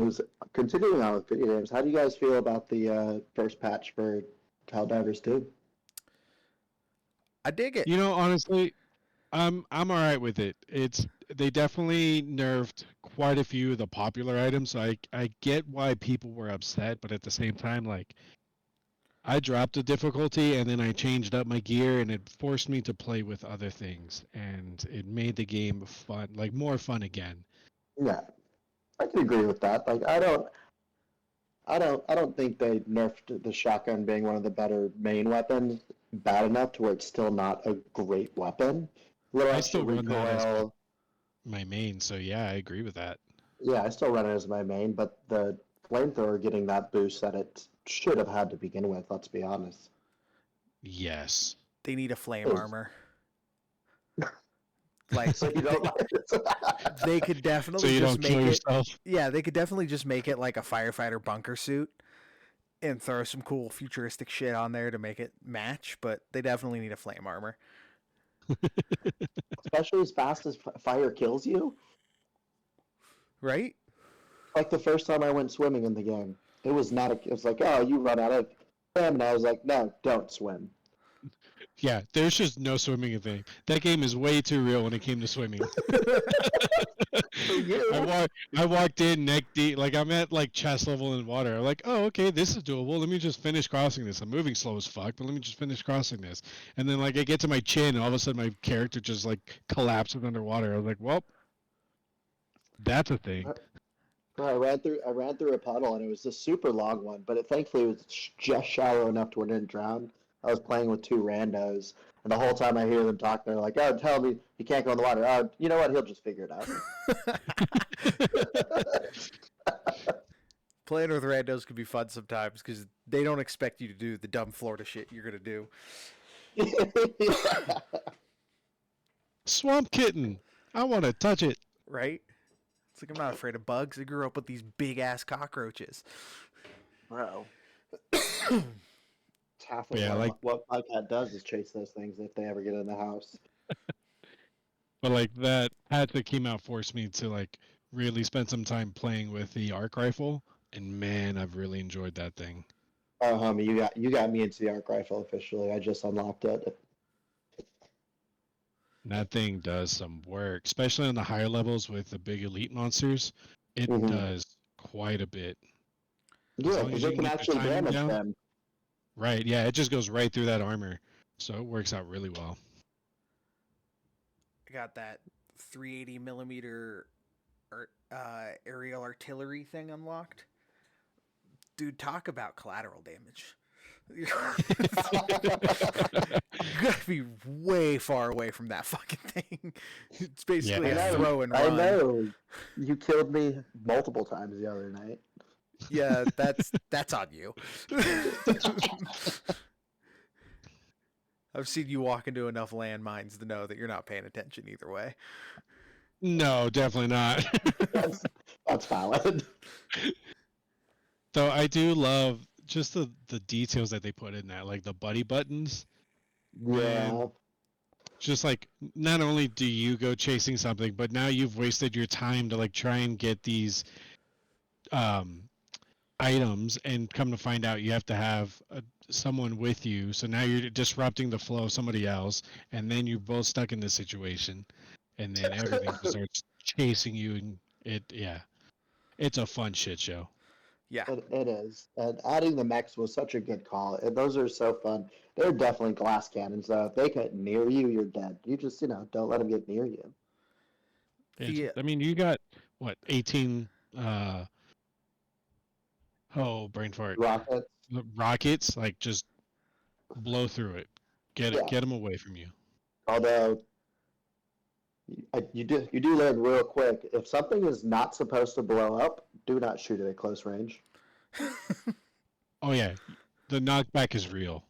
continuing on with video games, how do you guys feel about the first patch for Helldivers 2? I dig it. You know, honestly, I'm all right with it. They definitely nerfed quite a few of the popular items. So I get why people were upset, but at the same time, like, I dropped the difficulty and then I changed up my gear and it forced me to play with other things and it made the game fun, like more fun again. Yeah, I can agree with that. Like, I don't think they nerfed the shotgun being one of the better main weapons bad enough to where it's still not a great weapon. Little I extra still run that as recoil. my main, so yeah, I agree with that. Yeah, I still run it as my main, but the flamethrower getting that boost that it should have had to begin with, let's be honest. Yes. They need a flame Yes. armor. Like, So you don't like it. they could So definitely you just don't kill make it. yourself. Yeah, they could definitely just make it like a firefighter bunker suit and throw some cool futuristic shit on there to make it match, but they definitely need a flame armor. Especially as fast as fire kills you. Right? Like the first time I went swimming in the game, it was not it was like, oh, you run out of stamina. I was like, no, don't swim. Yeah, there's just no swimming in thing. That game is way too real when it came to swimming. For you. I walked in neck deep, like I'm at like chest level in water. I'm like, oh, okay, this is doable. Let me just finish crossing this. I'm moving slow as fuck, but let me just finish crossing this. And then like I get to my chin, and all of a sudden my character just like collapses underwater. I was like, well, that's a thing. I ran through a puddle and it was a super long one, but thankfully it was just shallow enough to where it didn't drown. I was playing with two randos, and the whole time I hear them talk, they're like, "Oh, tell me you can't go in the water." Oh, you know what? He'll just figure it out. Playing with randos can be fun sometimes because they don't expect you to do the dumb Florida shit you're gonna do. Swamp kitten. I want to touch it. Right? It's like I'm not afraid of bugs. I grew up with these big ass cockroaches. Bro. Half of Yeah, what my cat does is chase those things if they ever get in the house. But like that patch that came out forced me to like really spend some time playing with the arc rifle, and man, I've really enjoyed that thing. Oh, homie, you got me into the arc rifle officially. I just unlocked it. That thing does some work, especially on the higher levels with the big elite monsters. It Mhm. does quite a bit. Yeah, long because as you it can can get your actually timing damage down. them. Right, yeah, it just goes right through that armor. So it works out really well. I got that 380 millimeter aerial artillery thing unlocked. Dude, talk about collateral damage. You gotta be way far away from that fucking thing. It's basically Yeah. a throw and I run. know. You killed me multiple times the other night. Yeah, that's on you. I've seen you walk into enough landmines to know that you're not paying attention either way. No, definitely not. That's valid. Though I do love just the details that they put in that, like the buddy buttons. Yeah. Just like not only do you go chasing something, but now you've wasted your time to like try and get these items items, and come to find out you have to have someone with you. So now you're disrupting the flow of somebody else, and then you're both stuck in this situation, and then everything just starts chasing you, and it's a fun shit show. Yeah. It is. And adding the mechs was such a good call. And those are so fun. They're definitely glass cannons, though. If they get near you, you're dead. You just, don't let them get near you. I mean, you got what 18 brain fart Rockets. rockets, like just blow through it, get them away from you. Although you do learn real quick, if something is not supposed to blow up, do not shoot it at close range. Oh yeah, the knockback is real.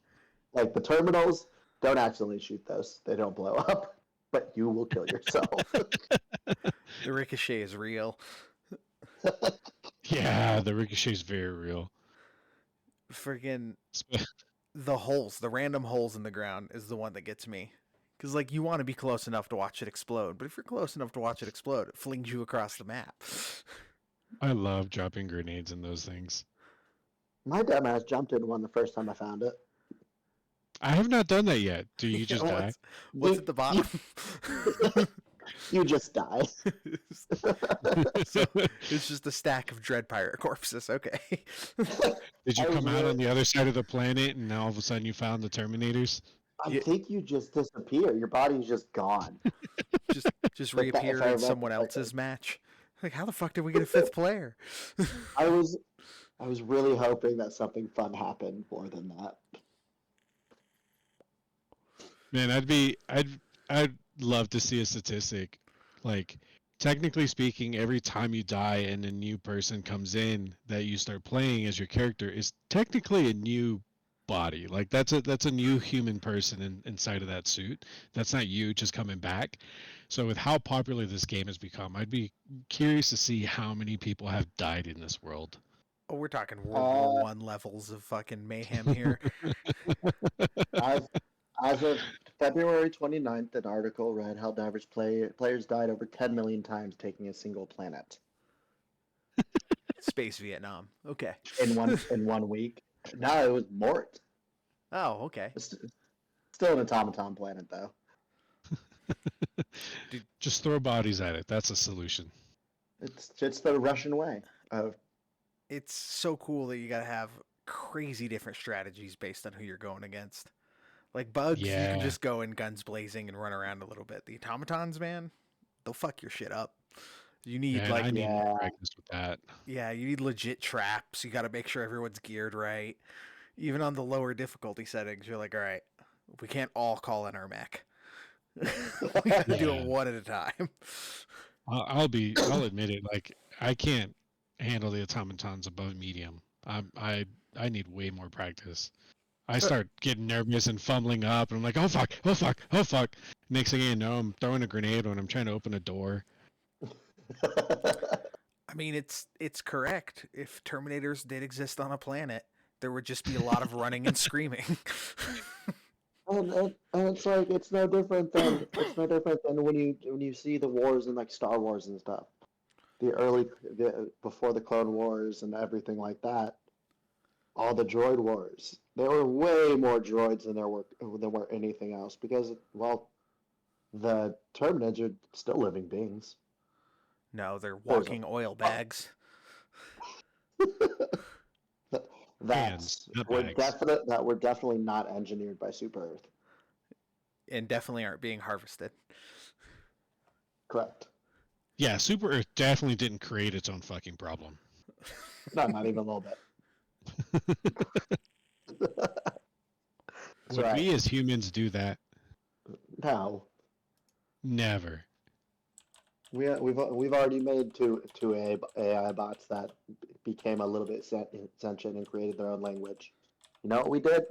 Like the terminals, don't accidentally shoot those. They don't blow up, but you will kill yourself. The ricochet is real. Yeah, the ricochet is very real. Friggin' the random holes in the ground is the one that gets me. Because, like, you want to be close enough to watch it explode, but if you're close enough to watch it explode, it flings you across the map. I love dropping grenades in those things. My dumbass jumped in one the first time I found it. I have not done that yet. Do you just die? What's at the bottom? You just die. So it's just a stack of Dread Pirate corpses. Okay. Did you come out on the other side of the planet and now all of a sudden you found the Terminators? I think you just disappear. Your body's just gone. just reappeared in someone else's match. Like, how the fuck did we get a fifth player? I was really hoping that something fun happened more than that. Man, I'd love to see a statistic. Like, technically speaking, every time you die and a new person comes in that you start playing as your character is technically a new body. Like that's a new human person inside of that suit. That's not you just coming back. So with how popular this game has become, I'd be curious to see how many people have died in this world. Oh, we're talking World War I levels of fucking mayhem here. As of February 29th, an article read how average players died over 10 million times taking a single planet. Space Vietnam. Okay. In one week. No, it was Mort. Oh, okay. It's still an automaton planet, though. Just throw bodies at it. That's a solution. It's the Russian way. It's so cool that you gotta have crazy different strategies based on who you're going against. Like bugs, you can just go in guns blazing and run around a little bit. The automatons, man, they'll fuck your shit up. You need I need more practice with that. Yeah, you need legit traps. You got to make sure everyone's geared right. Even on the lower difficulty settings, you're like, all right, we can't all call in our mech. We got to do it one at a time. I'll admit it. Like I can't handle the automatons above medium. I need way more practice. I start getting nervous and fumbling up, and I'm like, oh fuck. Next thing you know, I'm throwing a grenade when I'm trying to open a door. I mean, it's correct. If Terminators did exist on a planet, there would just be a lot of running and screaming. and it's like it's no different than when you see the wars in like Star Wars and stuff. Before the Clone Wars and everything like that. All the droid wars. There were way more droids than there were anything else because, well, the Terminators are still living beings. No, they're walking oil bags. That were definitely not engineered by Super Earth. And definitely aren't being harvested. Correct. Yeah, Super Earth definitely didn't create its own fucking problem. No, not even a little bit. Would we as humans do that? No. Never. We've already made two AI bots that became a little bit sentient and created their own language. You know what we did?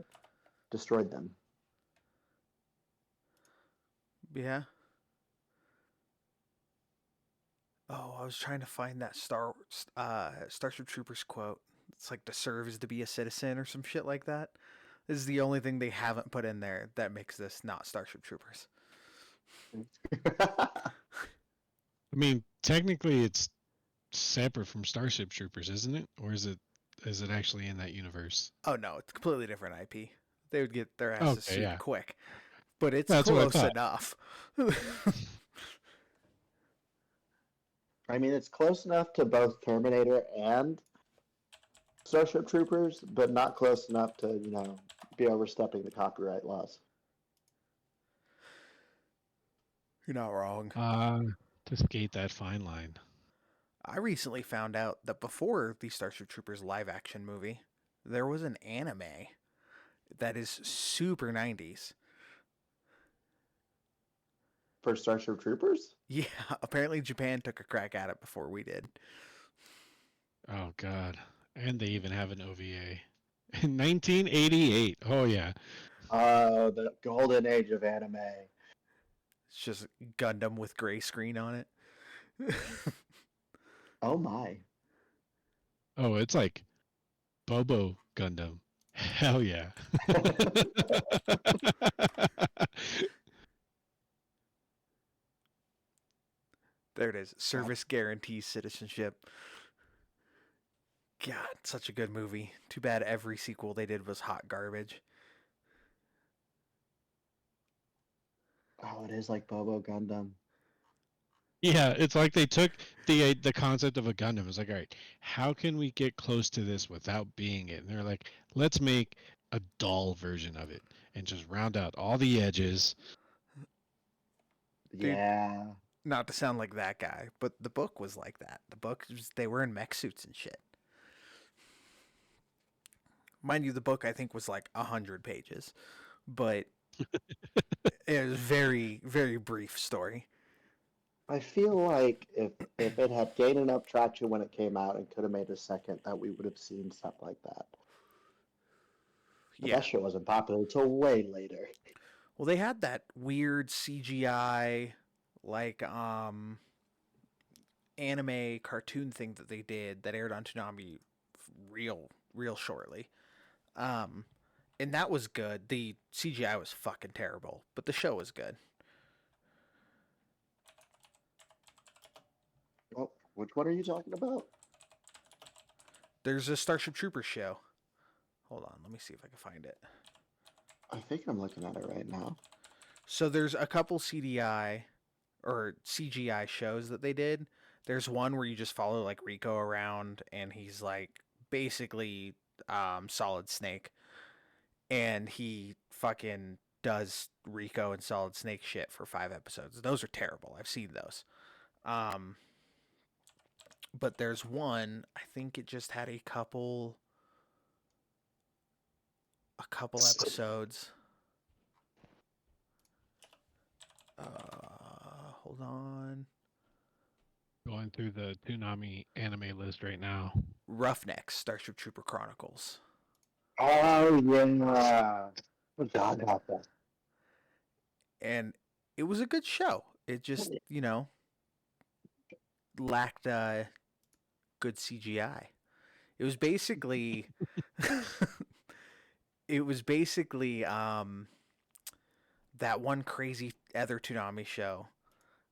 Destroyed them. Yeah. Oh, I was trying to find that Starship Troopers quote. It's like to serve is to be a citizen or some shit like that. This is the only thing they haven't put in there that makes this not Starship Troopers. I mean, technically it's separate from Starship Troopers, isn't it? Or is it is it actually in that universe? Oh no, it's completely different IP. They would get their asses Okay, sued yeah. quick, but it's That's what I close thought. enough. I mean, it's close enough to both Terminator and Starship Troopers, but not close enough to, be overstepping the copyright laws. You're not wrong. To skate that fine line. I recently found out that before the Starship Troopers live action movie, there was an anime that is super 90s. For Starship Troopers? Yeah, apparently Japan took a crack at it before we did. Oh God. And they even have an OVA. In 1988. Oh yeah. The golden age of anime. It's just Gundam with gray screen on it. Oh my. Oh, it's like Bobo Gundam. Hell yeah. There it is. Service guarantees citizenship. God, such a good movie. Too bad every sequel they did was hot garbage. Oh, it is like Bobo Gundam. Yeah, it's like they took the concept of a Gundam. It's like, all right, how can we get close to this without being it? And they're like, let's make a doll version of it and just round out all the edges. Dude. Yeah. Not to sound like that guy, but the book was like that. The book, they were in mech suits and shit. Mind you, the book I think was like 100 pages, but it was very, very brief story. I feel like if it had gained enough traction when it came out and could have made a second, that we would have seen stuff like that. But Yeah. that shit wasn't popular until way later. Well, they had that weird CGI, like anime cartoon thing that they did that aired on Toonami real shortly. And that was good. The CGI was fucking terrible, but the show was good. Oh, which one are you talking about? There's a Starship Troopers show. Hold on, let me see if I can find it. I think I'm looking at it right now. So there's a couple CDI or CGI shows that they did. There's one where you just follow like Rico around and he's like basically Solid Snake. And he fucking does Rico and Solid Snake shit for 5 episodes. Those are terrible. I've seen those. But there's one, I think it just had a couple episodes. Hold on. Going through the Toonami anime list right now. Roughnecks, Starship Trooper Chronicles. Oh, yeah. Forgot about that. And it was a good show. It just, lacked good CGI. It was basically that one crazy other Toonami show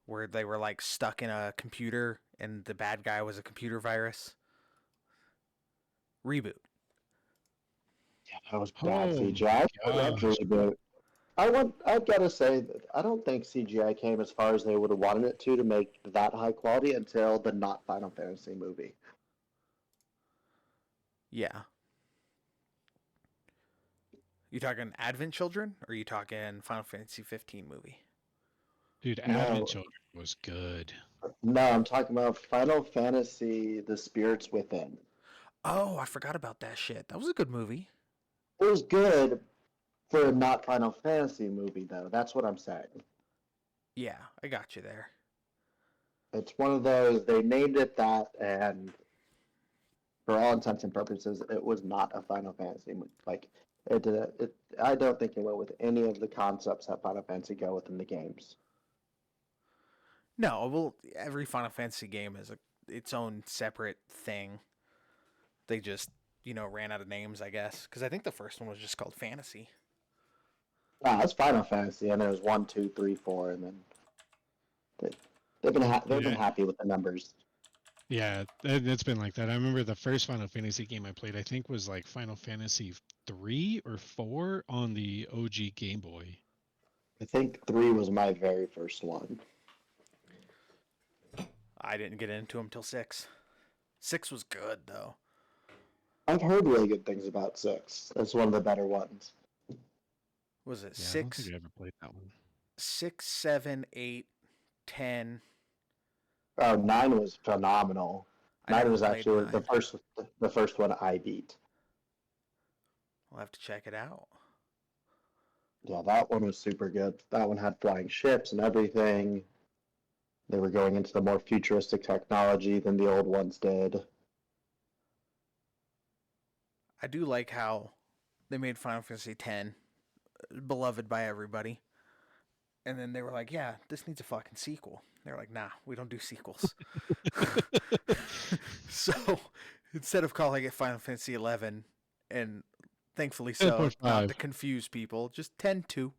where they were like stuck in a computer and the bad guy was a computer virus. Reboot. Yeah, that was bad Oh, CGI. gosh. I've got to say that I don't think CGI came as far as they would have wanted it to make that high quality until the not Final Fantasy movie. Yeah. You talking Advent Children or are you talking Final Fantasy 15 movie? Dude, No. Advent Children was good. No, I'm talking about Final Fantasy: The Spirits Within. Oh, I forgot about that shit. That was a good movie. It was good for a not Final Fantasy movie, though. That's what I'm saying. Yeah, I got you there. It's one of those, they named it that, and for all intents and purposes, it was not a Final Fantasy movie. Like, I don't think it went with any of the concepts that Final Fantasy go with in the games. No, well, every Final Fantasy game is its own separate thing. They just, ran out of names, I guess. Because I think the first one was just called Fantasy. Nah, it's Final Fantasy, and there's 1, 2, 3, 4, and then they've been happy with the numbers. Yeah, it's been like that. I remember the first Final Fantasy game I played, I think, was like Final Fantasy 3 or 4 on the OG Game Boy. I think 3 was my very first one. I didn't get into them till 6. 6 was good though. I've heard really good things about 6. It's one of the better ones. Was it Yeah, I don't think 6, I ever played that one. 6, 7, 8, 10? Oh, 9 was phenomenal. I 9 never was played actually 9. the first one I beat. I'll have to check it out. Yeah, that one was super good. That one had flying ships and everything. They were going into the more futuristic technology than the old ones did. I do like how they made Final Fantasy X beloved by everybody. And then they were like, yeah, this needs a fucking sequel. They were like, nah, we don't do sequels. So instead of calling it Final Fantasy 11, and thankfully so, not to 10.5. confuse people, just 10-2.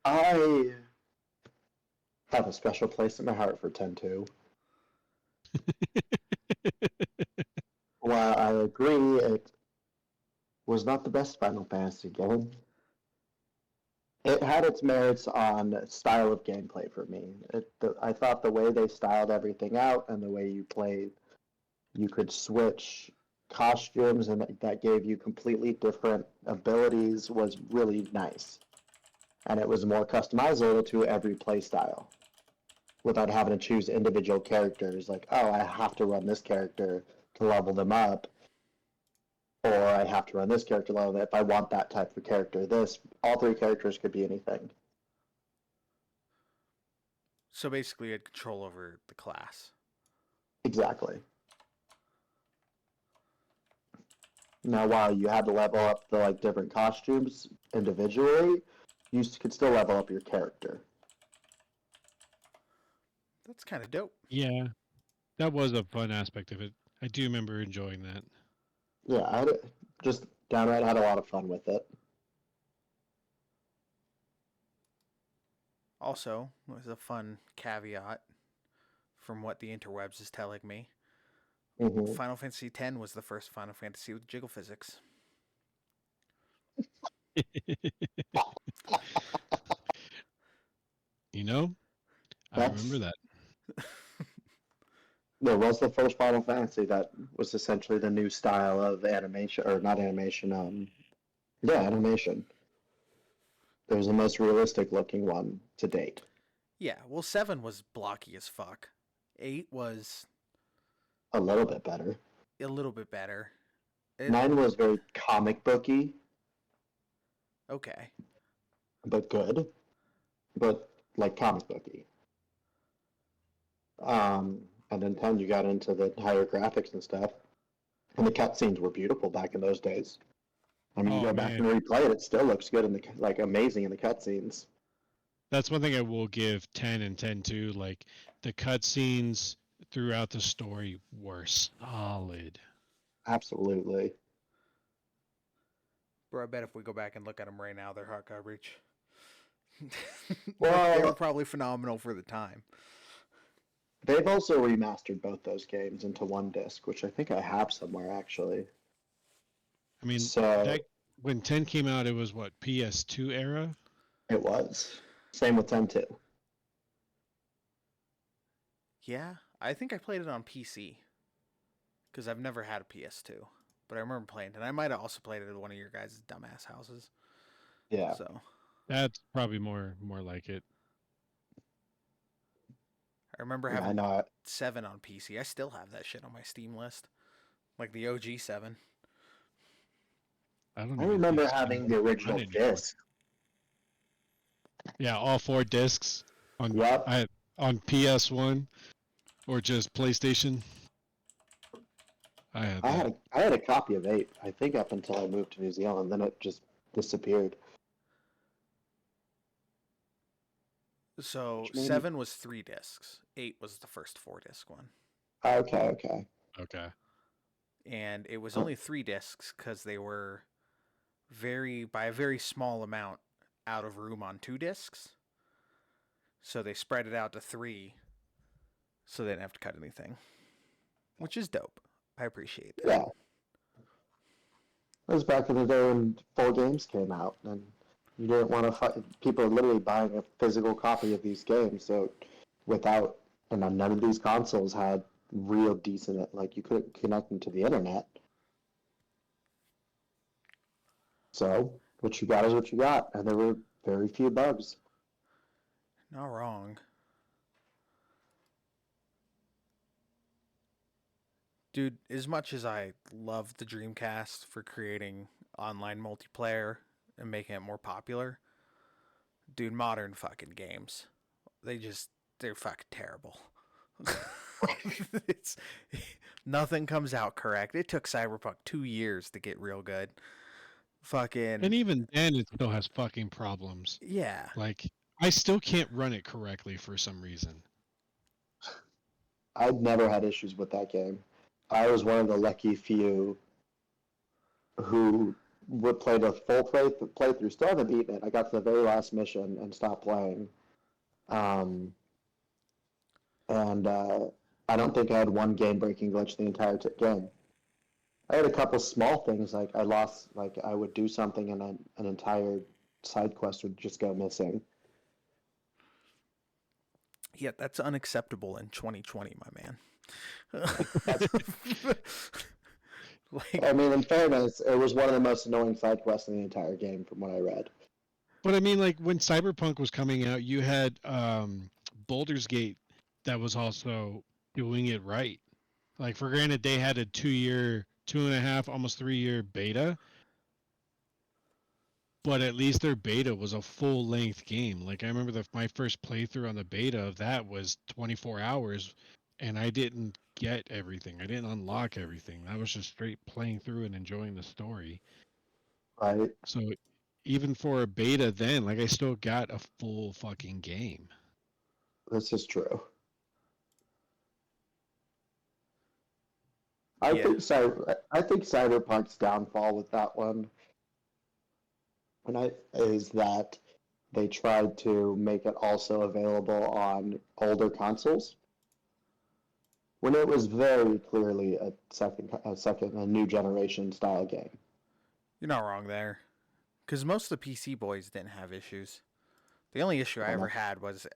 I have a special place in my heart for 10-2. While I agree it was not the best Final Fantasy game, it had its merits on style of gameplay for me. I thought the way they styled everything out and the way you played, you could switch costumes and that gave you completely different abilities was really nice. And it was more customizable to every play style without having to choose individual characters like, oh, I have to run this character to level them up, or I have to run this character level if I want that type of character. This, all three characters could be anything. So basically, you had control over the class. Exactly. Now, while you had to level up the like different costumes individually, you could still level up your character. That's kind of dope. Yeah, that was a fun aspect of it. I do remember enjoying that. Yeah, just downright had a lot of fun with it. Also, was a fun caveat from what the interwebs is telling me. Mm-hmm. Final Fantasy X was the first Final Fantasy with jiggle physics. You know, I remember That's that. There was the first Final Fantasy that was essentially the new style of animation, or not animation, yeah, animation. It was the most realistic looking one to date. Yeah, well, 7 was blocky as fuck. 8 was A little bit better. a little bit better. 9 was very comic booky, Okay. but good, but like comic booky. And then 10, you got into the higher graphics and stuff, and the cutscenes were beautiful back in those days. I mean, you Oh go back man, and replay it; it still looks good in the like amazing in the cutscenes. that's one thing I will give 10 and 10 too. Like the cutscenes throughout the story were solid. Absolutely. Bro, I bet if we go back and look at them right now, they're hot garbage. But they were Well, probably phenomenal for the time. they've also remastered both those games into one disc, which I think I have somewhere actually. I mean, So that when 10 came out, it was what, PS2 era? it was. Same with 10 too. Yeah, I think I played it on PC because I've never had a PS2, but I remember playing it. And I might have also played it at one of your guys' dumbass houses. Yeah. So That's probably more like it. I remember I having know. 7 on PC. I still have that shit on my Steam list, like the OG 7. I don't I even remember think Steam having the run original anymore. disc. Yeah, all 4 discs on Yep. on PS1 or just PlayStation. I had that. I had a copy of 8, I think up until I moved to New Zealand, then it just disappeared. So Which made me 7 was 3 discs. 8 was the first 4-disc one. okay. Okay. And it was Huh. only 3 discs because they were by a very small amount out of room on 2 discs. So they spread it out to 3 so they didn't have to cut anything, which is dope. I appreciate that. Yeah. It was back in the day when full games came out, and you didn't want to fight. People are literally buying a physical copy of these games, so without, and none of these consoles had real decent, like you couldn't connect them to the internet. So what you got is what you got, and there were very few bugs. Not wrong. Dude, as much as I love the Dreamcast for creating online multiplayer and making it more popular, dude, modern fucking games, they're fucking terrible. it's Nothing comes out correct. It took Cyberpunk 2 years to get real good. Fucking And even then, it still has fucking problems. yeah. Like, I still can't run it correctly for some reason. I'd never had issues with that game. I was one of the lucky few who would play the full playthrough. Still haven't beaten it. I got to the very last mission and stopped playing. And I don't think I had one game-breaking glitch the entire game. I had a couple small things, like I lost, like I would do something and an entire side quest would just go missing. Yeah, that's unacceptable in 2020, my man. Like, I mean, in fairness, it was one of the most annoying side quests in the entire game, from what I read. But I mean, like when Cyberpunk was coming out, you had Baldur's Gate that was also doing it right. Like, for granted, they had a 2-year, 2.5, almost 3-year beta, but at least their beta was a full-length game. Like, I remember my first playthrough on the beta of that was 24 hours, and I didn't get everything. I didn't unlock everything. I was just straight playing through and enjoying the story. Right? So even for a beta then, like, I still got a full fucking game. This is true. Yeah. I think Cyberpunk's downfall with that one is that they tried to make it also available on older consoles when it was very clearly a new generation style game. You're not wrong there. Because most of the PC boys didn't have issues. The only issue I ever had was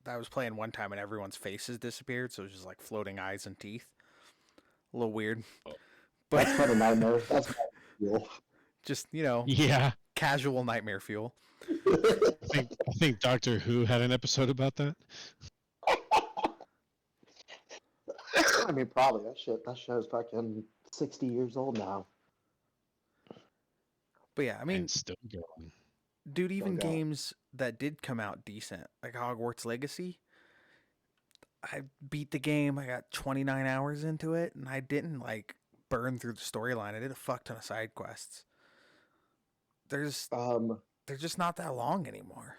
I was playing one time and everyone's faces disappeared, so it was just like floating eyes and teeth. A little weird. But That's kind of nightmare. That's cool. just, Yeah, casual nightmare fuel. I think Doctor Who had an episode about that. I mean, probably that show's fucking 60 years old now. But yeah, I mean, And still going. dude, even Still going. games that did come out decent, like Hogwarts Legacy, I beat the game. I got 29 hours into it, and I didn't like burn through the storyline. I did a fuck ton of side quests. They're just not that long anymore.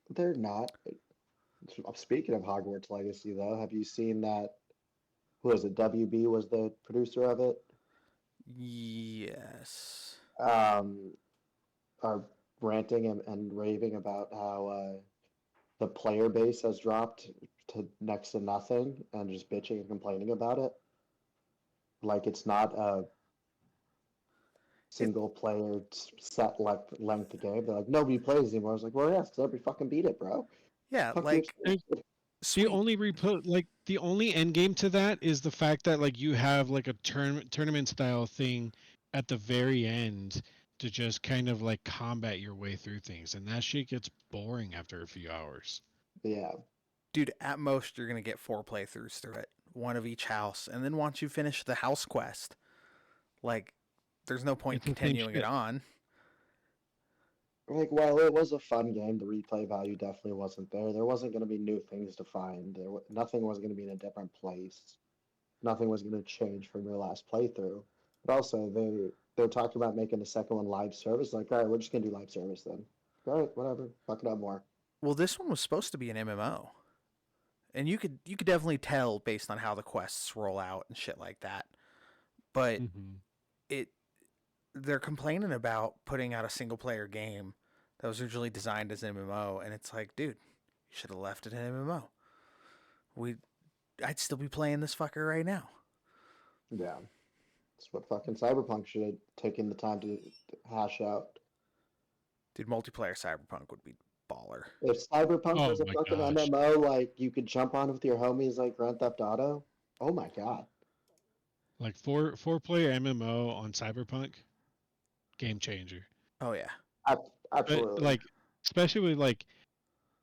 They're not. Speaking of Hogwarts Legacy, though, have you seen that? Who was it? WB was the producer of it. Yes. Are ranting and raving about how the player base has dropped to next to nothing, and just bitching and complaining about it. Like it's not a single player set length game. They're like, nobody plays anymore. I was like, well, yes, because everybody fucking beat it, bro. Yeah, Fuck like you. sweet. The only end game to that is the fact that like you have like a tournament style thing at the very end to just kind of like combat your way through things, and that shit gets boring after a few hours. Yeah. Dude, at most you're gonna get 4 playthroughs through it, one of each house, and then once you finish the house quest, like there's no point in It's the same continuing it shit. on. Like, while it was a fun game, the replay value definitely wasn't there. There wasn't going to be new things to find. Nothing was going to be in a different place. Nothing was going to change from your last playthrough. But also, they're talking about making the second one live service. Like, all right, we're just going to do live service then. All right, whatever. Fuck it up more. Well, this one was supposed to be an MMO, and you could definitely tell based on how the quests roll out and shit like that. But it they're complaining about putting out a single player game that was originally designed as an MMO, and it's like, dude, you should have left it an MMO. I'd still be playing this fucker right now. Yeah. That's what fucking Cyberpunk should have taken the time to hash out. Dude, multiplayer Cyberpunk would be baller. If Cyberpunk Oh was a my fucking gosh. MMO, like you could jump on with your homies like Grand Theft Auto, oh my god. Like four player MMO on Cyberpunk, game changer. Oh yeah. But Absolutely. like, especially with like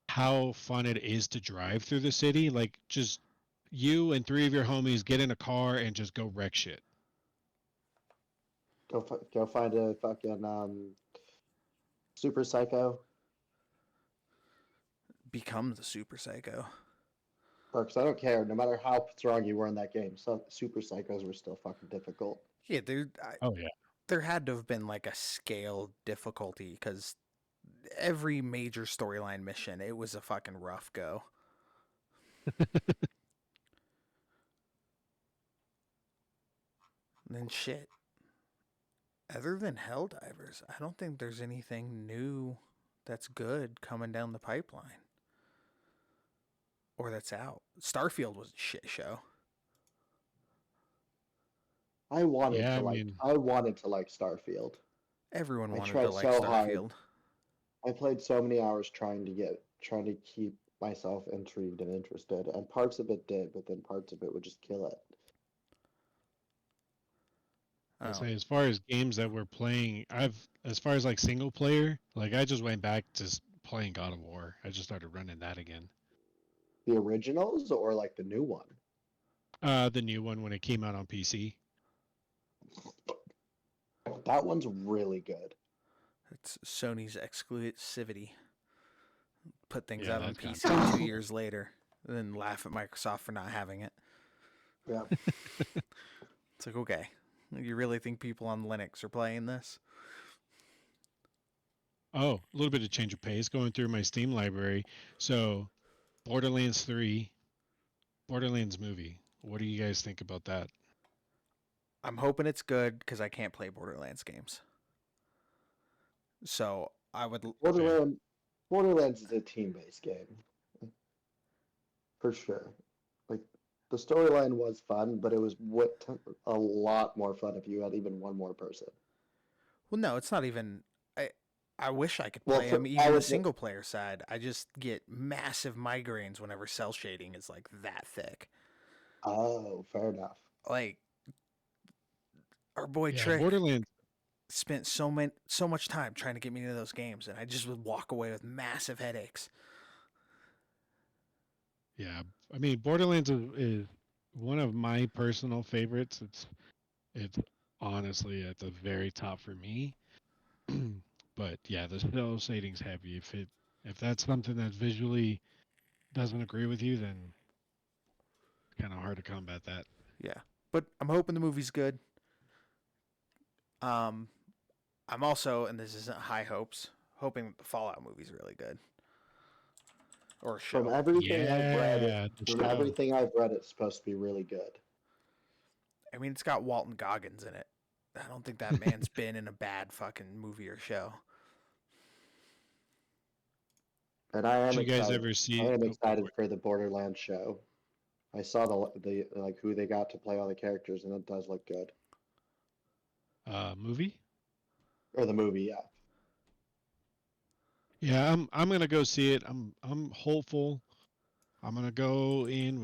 how fun it is to drive through the city. Like, just you and 3 of your homies get in a car and just go wreck shit. Go find a fucking Super Psycho. Become the Super Psycho. Because I don't care, no matter how strong you were in that game, some Super Psychos were still fucking difficult. Yeah, dude. Oh yeah. There had to have been like a scale difficulty because every major storyline mission, it was a fucking rough go. And then shit. Other than Helldivers, I don't think there's anything new that's good coming down the pipeline. Or that's out. Starfield was a shit show. I wanted Yeah, to I like mean, I wanted to like Starfield. Everyone I wanted tried to like so hard. Starfield. I played so many hours trying to keep myself intrigued and interested, and parts of it did, but then parts of it would just kill it. I Oh, say as far as games that we're playing, as far as like single player, like I just went back to playing God of War. I just started running that again. The originals or like the new one? The new one when it came out on PC. That one's really good. it's Sony's exclusivity. Put things Yeah, out on that's PC 2 years later, and then laugh at Microsoft for not having it. Yeah. It's like, okay, you really think people on Linux are playing this? Oh, a little bit of change of pace going through my Steam library. So, Borderlands 3, Borderlands movie. What do you guys think about that? I'm hoping it's good because I can't play Borderlands games. So I would. Borderlands is a team-based game, for sure. Like the storyline was fun, but it was a lot more fun if you had even one more person. Well, no, it's not even. I wish I could Well, play them even the single player side. I just get massive migraines whenever cell shading is like that thick. Oh, fair enough. Like our boy Yeah, Trick Borderlands. spent so much time trying to get me into those games, and I just would walk away with massive headaches. Yeah, I mean Borderlands is one of my personal favorites. It's honestly at the very top for me. But yeah, the cell shading's heavy. If that's something that visually doesn't agree with you, then it's kind of hard to combat that. Yeah, but I'm hoping the movie's good. I'm also, and this isn't high hopes, hoping that the Fallout movie's really good. Or show. From everything I've read, Yeah, it's supposed to be really good. I mean, it's got Walton Goggins in it. I don't think that man's been in a bad fucking movie or show. And I am Did you guys excited. ever see? I am excited for the Borderlands show. I saw the like who they got to play all the characters, and it does look good. Movie? Or the movie, yeah. Yeah, I'm gonna go see it. I'm hopeful. I'm gonna go in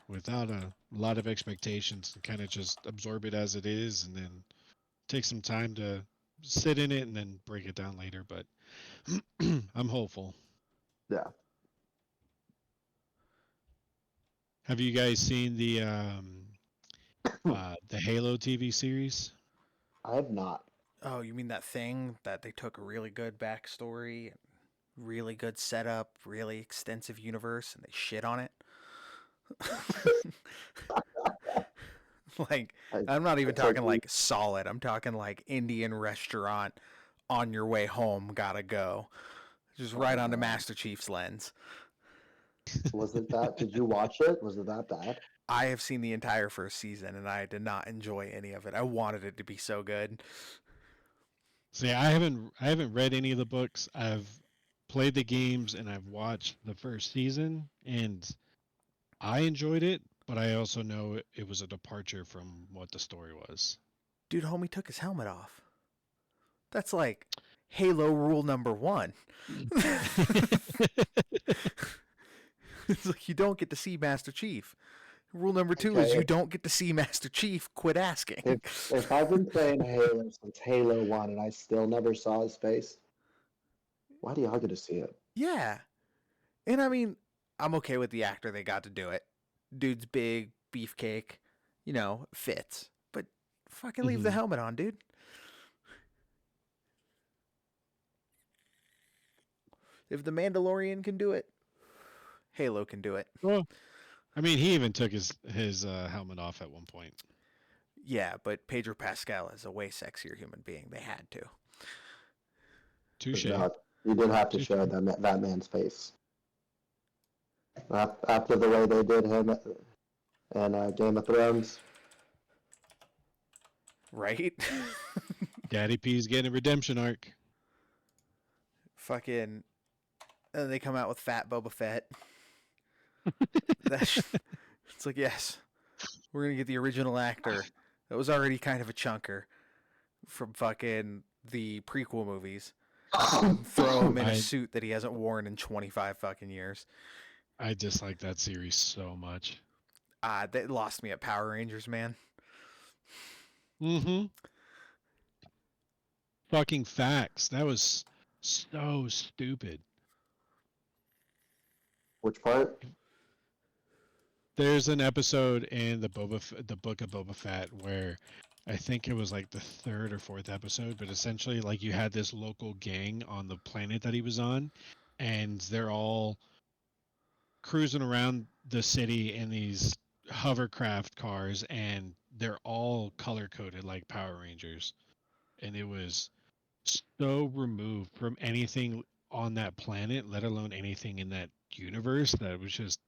without a lot of expectations and kind of just absorb it as it is, and then take some time to sit in it and then break it down later. But I'm hopeful. Yeah. Have you guys seen the Halo TV series? I have not. Oh, you mean that thing that they took a really good backstory, really good setup, really extensive universe, and they shit on it? Like, I'm not even talking like solid. I'm talking like Indian restaurant on your way home, gotta go. Just right onto Master Chief's lens. Was it that? Did you watch it? Was it that bad? I have seen the entire first season and I did not enjoy any of it. I wanted it to be so good. See, I haven't read any of the books. I've played the games and I've watched the first season and I enjoyed it, but I also know it was a departure from what the story was. Dude, homie took his helmet off. That's like Halo rule number 1. It's like you don't get to see Master Chief. Rule number 2 is Okay. you don't get to see Master Chief. Quit asking. If I've been playing Halo since Halo 1 and I still never saw his face, why do y'all get to see it? Yeah. And I mean, I'm okay with the actor they got to do it. Dude's big, beefcake, fits. But fucking leave the Mhm. helmet on, dude. If the Mandalorian can do it, Halo can do it. Well, I mean, he even took his helmet off at one point. Yeah, but Pedro Pascal is a way sexier human being. They had to. Touche. You did have to Touche. show that man's face. After the way they did him in Game of Thrones. Right? Daddy P's getting a redemption arc. Fucking. And they come out with Fat Boba Fett. It's like, yes, we're going to get the original actor that was already kind of a chunker from fucking the prequel movies. Throw him in a suit that he hasn't worn in 25 fucking years. I dislike that series so much. That lost me at Power Rangers, man. Mm-hmm. Fucking facts. That was so stupid. Which part? There's an episode in the Book of Boba Fett where I think it was like the 3rd or 4th episode, but essentially like you had this local gang on the planet that he was on, and they're all cruising around the city in these hovercraft cars, and they're all color coded like Power Rangers, and it was so removed from anything on that planet, let alone anything in that universe, that it was just,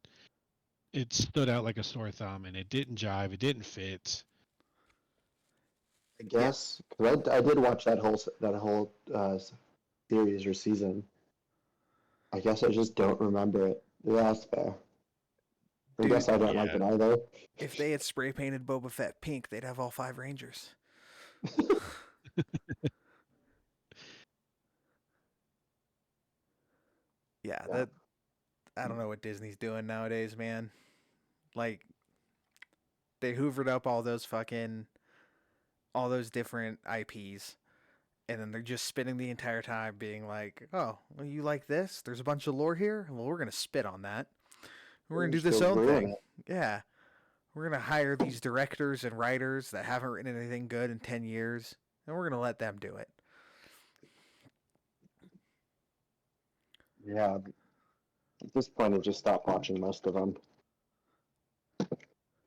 it stood out like a sore thumb, and it didn't jive, it didn't fit. I guess because I did watch that whole series or season. I guess I just don't remember it. Yeah, that's fair. I Dude, guess I don't like yeah. it either. If they had spray painted Boba Fett pink, they'd have all 5 Rangers. Yeah, Yeah. I don't know what Disney's doing nowadays, man. Like, they hoovered up all those different IPs, and then they're just spitting the entire time, being like, "Oh, well, you like this? There's a bunch of lore here. Well, we're gonna spit on that. We're gonna do this Just own ruin thing. it. Yeah, we're gonna hire these directors and writers that haven't written anything good in 10 years, and we're gonna let them do it." Yeah. At this point, I just stopped watching most of them.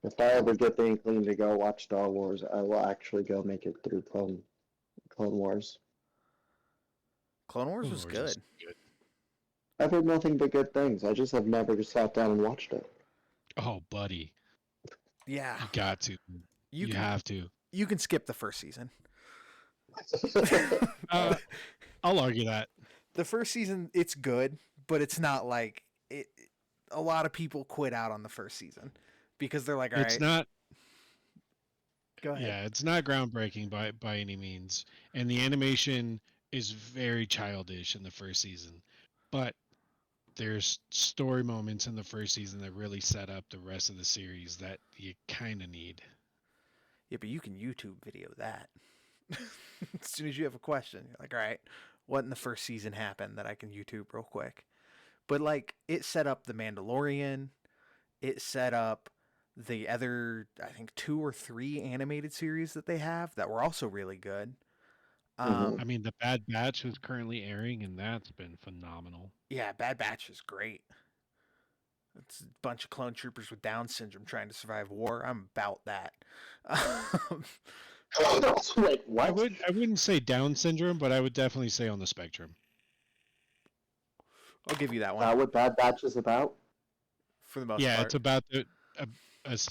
If I ever get the inkling to go watch Star Wars, I will actually go make it through Clone Wars. Clone Wars was Clone Wars good. good. I've heard nothing but good things. I just have never sat down and watched it. Oh, buddy, Yeah, you got to. You have to. you can skip the first season. I'll argue that. The first season, it's good, but it's not like it. A lot of people quit out on the first season because they're like, "All right, It's not. go ahead." Yeah, it's not groundbreaking by any means, and the animation is very childish in the first season, but there's story moments in the first season that really set up the rest of the series that you kind of need. Yeah, but you can YouTube video that. As soon as you have a question, you're like, "All right, what in the first season happened that I can YouTube real quick?" But like, it set up the Mandalorian. It set up the other, I think, 2 or 3 animated series that they have that were also really good. Mhm. I mean, The Bad Batch is currently airing, and that's been phenomenal. Yeah, Bad Batch is great. It's a bunch of clone troopers with Down syndrome trying to survive war. I'm about that. Wait, I what? wouldn't say Down syndrome, but I would definitely say on the spectrum. I'll give you that Is one that what Bad Batch is about? for the most Yeah, part. it's about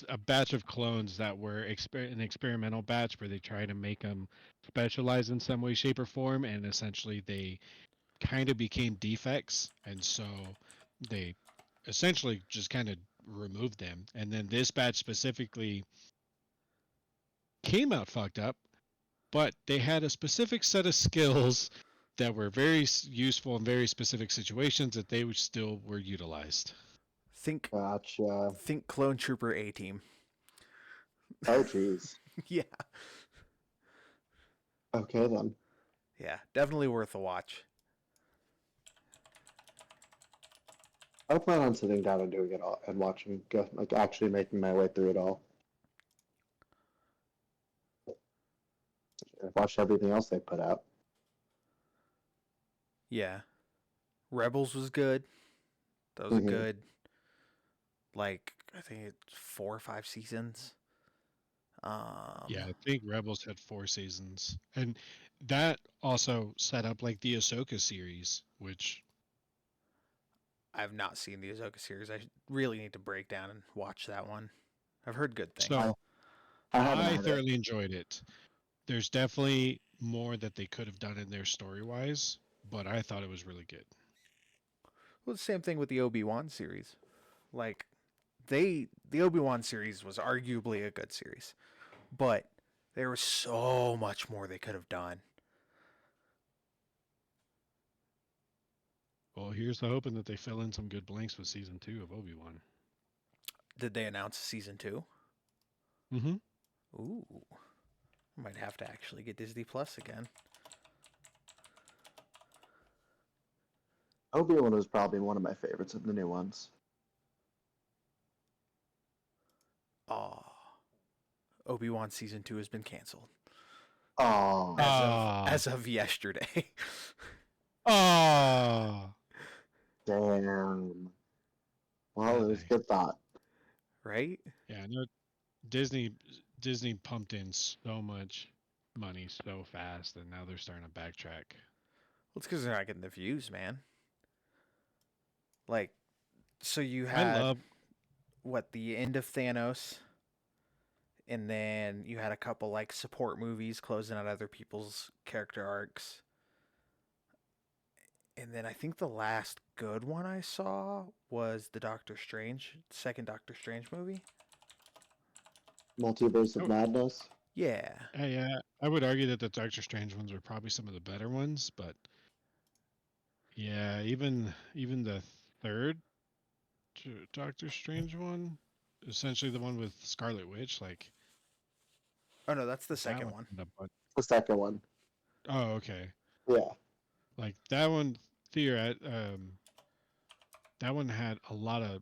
a batch of clones that were an experimental batch where they try to make them specialize in some way, shape, or form, and essentially they kind of became defects, and so they essentially just kind of removed them. And then this batch specifically came out fucked up, but they had a specific set of skills that were very useful in very specific situations that they still were utilized. Think Gotcha. think Clone Trooper A Team. Oh, geez. Yeah. Okay, then. Yeah, definitely worth a watch. I plan on sitting down and doing it all and watching, like actually making my way through it all. I've watched everything else they put out. Yeah. Rebels was good. That was Mhm. a good, like, I think it's 4 or 5 seasons. Yeah, I think Rebels had 4 seasons. And that also set up like the Ahsoka series, which I've not seen the Ahsoka series. I really need to break down and watch that one. I've heard good things. so I haven't I had it. thoroughly enjoyed it. There's definitely more that they could have done in there story wise, but I thought it was really good. Well, the same thing with the Obi-Wan series. Like, the Obi-Wan series was arguably a good series, but there was so much more they could have done. Well, here's the hoping that they fill in some good blanks with season 2 of Obi-Wan. Did they announce season 2? Mm-hmm. Ooh. I might have to actually get Disney Plus again. Obi-Wan was probably one of my favorites of the new ones. Aw. Obi-Wan season 2 has been canceled. Oh, As of yesterday. Oh, damn. Well, it was a good thought. Right? yeah. No, Disney pumped in so much money so fast, and now they're starting to backtrack. Well, it's because they're not getting the views, man. Like, so you I had love what, the end of Thanos, and then you had a couple like support movies closing out other people's character arcs. And then I think the last good one I saw was the second Doctor Strange movie. Multiverse of Oh. Madness. Yeah. Yeah, I would argue that the Doctor Strange ones are probably some of the better ones, but yeah, even the third Doctor Strange one, essentially the one with Scarlet Witch, like Oh no, that's the that second one. ended up- The second one. Oh, okay. Yeah. Like that one, that one had a lot of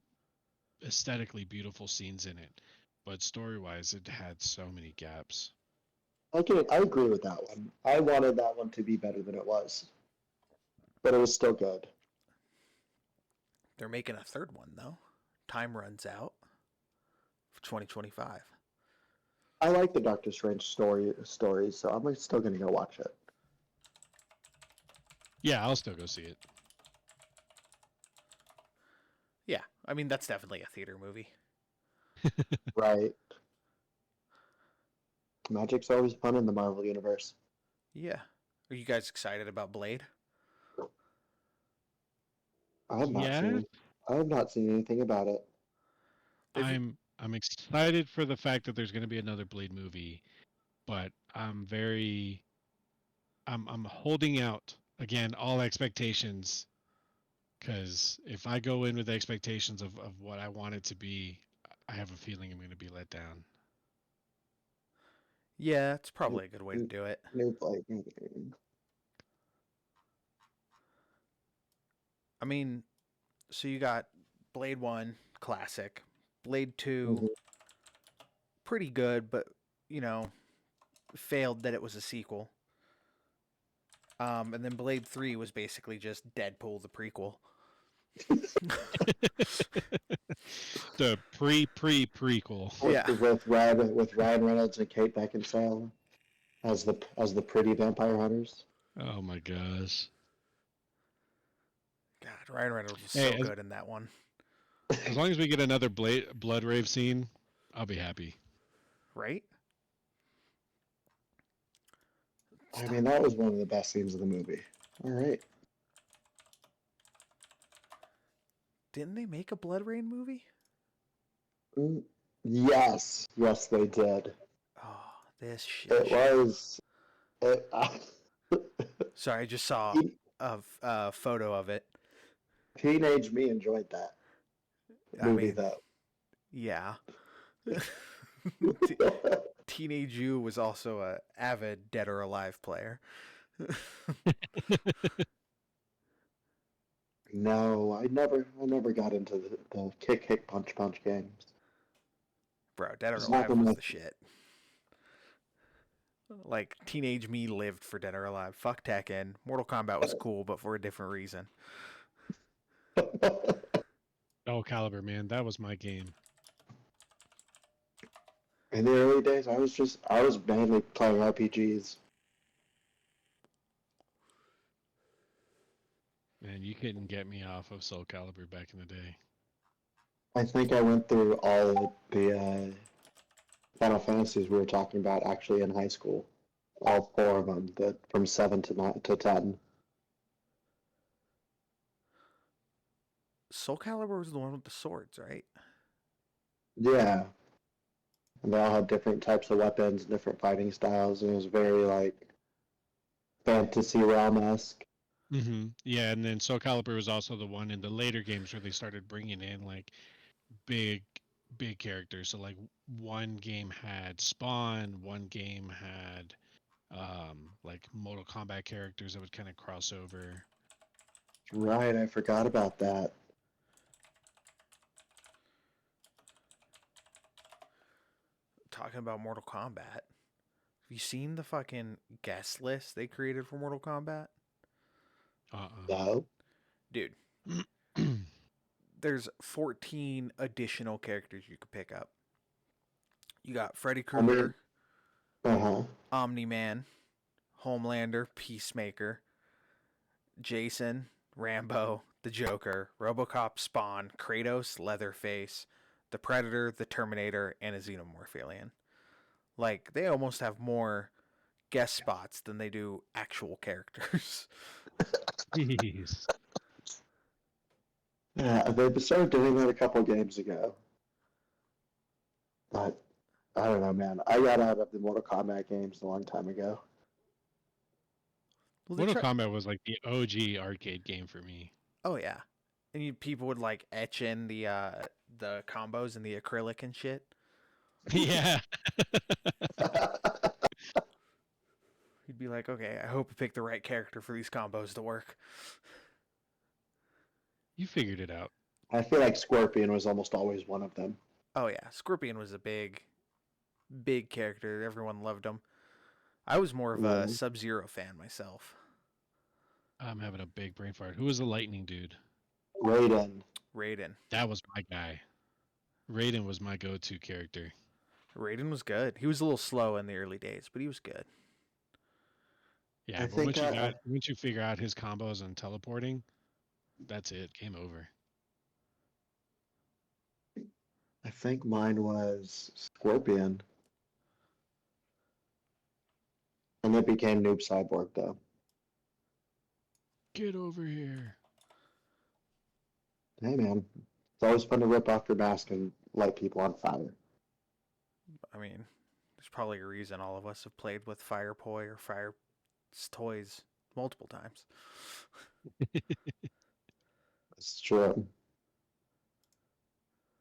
aesthetically beautiful scenes in it, but story-wise, it had so many gaps. I agree with that one. I wanted that one to be better than it was. But it was still good. They're making a third one though. Time runs out for 2025. I like the Doctor Strange stories, so I'm still gonna go watch it. Yeah, I'll still go see it. Yeah, I mean that's definitely a theater movie. Right. Magic's always fun in the Marvel universe. Yeah. Are you guys excited about Blade? I have not Yeah. seen anything about it. They've- I'm excited for the fact that there's going to be another Blade movie, but I'm holding out again all expectations, because if I go in with expectations of what I want it to be, I have a feeling I'm going to be let down. Yeah, it's probably a good way to do it. New Blade movie. I mean, so you got Blade 1, classic. Blade 2, Mhm. pretty good, but, you know, failed that it was a sequel. And then Blade 3 was basically just Deadpool, the prequel. The prequel. Yeah. With Ryan Reynolds and Kate Beckinsale as the pretty vampire hunters. Oh my gosh. God, Ryan Reynolds was Hey, so as- good in that one. As long as we get another blood rave scene, I'll be happy. Right? I mean, that was one of the best scenes of the movie. All right. Didn't they make a Blood Rain movie? Mm, yes, yes, they did. Oh, this shit It show. was. It, Sorry, I just saw a photo of it. teenage me enjoyed that I movie, mean, though. yeah. T- Teenage you was also a avid Dead or Alive player. No, I never got into the kick, punch, punch games. Bro, Dead or It's Alive nothing was like. the shit. Like teenage me lived for Dead or Alive. Fuck Tekken. Mortal Kombat was cool, but for a different reason. Oh, Caliber, man, that was my game. In the early days, I was mainly playing RPGs. Man, you couldn't get me off of Soul Calibur back in the day. I think I went through all the Final Fantasies we were talking about actually in high school. All four of them, from 7 to 10. Soul Calibur was the one with the swords, right? Yeah, and they all had different types of weapons, different fighting styles, and it was very like fantasy realm esque. Yeah, and then Soul Calibur was also the one in the later games where they started bringing in like big, big characters. So like one game had Spawn, one game had like Mortal Kombat characters that would kind of cross over. Right, I forgot about that. Talking about Mortal Kombat. Have you seen the fucking guest list they created for Mortal Kombat? No, Dude, Uh-uh. there's 14 additional characters you could pick up. You got Freddy I mean, Krueger, uh-huh. Omni Man, Homelander, Peacemaker, Jason, Rambo, the Joker, Robocop, Spawn, Kratos, Leatherface, the Predator, the Terminator, and a Xenomorph alien. Like, they almost have more guest spots than they do actual characters. Jeez. Yeah, they started doing that a couple games ago, but I don't know, man. I got out of the Mortal Kombat games a long time ago. Well, they Mortal try. Kombat was like the OG arcade game for me. Oh yeah, and people would like etch in the combos and the acrylic and shit. Yeah. You'd be like, okay, I hope I picked the right character for these combos to work. You figured it out. I feel like Scorpion was almost always one of them. Oh yeah, Scorpion was a big character. Everyone loved him. I was more of a Mm, Sub-Zero fan myself. I'm having a big brain fart. Who was the lightning dude? Raiden. Raiden. That was my guy. Raiden was my go-to character. Raiden was good. He was a little slow in the early days, but he was good. Yeah, I but think once you figure out his combos and teleporting, that's it. Game over. I think mine was Scorpion, and it became Noob Cyborg though. Get over here. Hey man, it's always fun to rip off your mask and light people on fire. I mean, there's probably a reason all of us have played with Fire Poi or Fire Toys multiple times. It's true.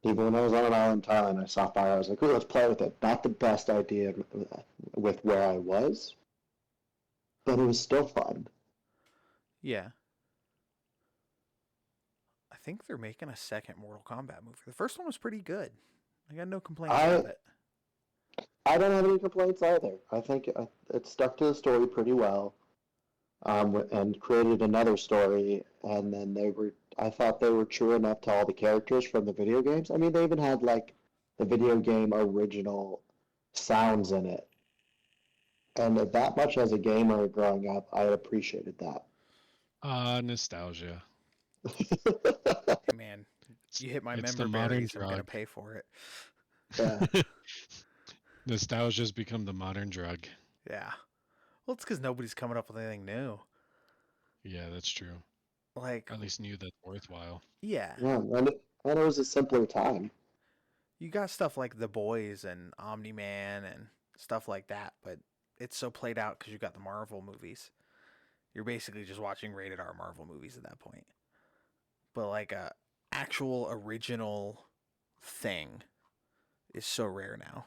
Even when I was on an island in Thailand, I saw fire. I was like, "Ooh, let's play with it." Not the best idea with where I was, but it was still fun. Yeah. I think they're making a second Mortal Kombat movie. The first one was pretty good. I got no complaints I about it. I don't have any complaints either. I think it stuck to the story pretty well, and created another story. And then I thought they were true enough to all the characters from the video games. I mean, they even had like the video game original sounds in it. And that much as a gamer growing up, I appreciated that. Nostalgia. Hey man, you hit my It's the member modern berries, I'm gonna drug. pay for it. Yeah. Nostalgia's become the modern drug. Yeah. Well, it's because nobody's coming up with anything new. Yeah, that's true. Like, At least new that's worthwhile. yeah, Yeah, and it was a simpler time. You got stuff like The Boys and Omni-Man and stuff like that, but it's so played out because you got the Marvel movies. You're basically just watching rated R Marvel movies at that point. But like a actual original thing is so rare now.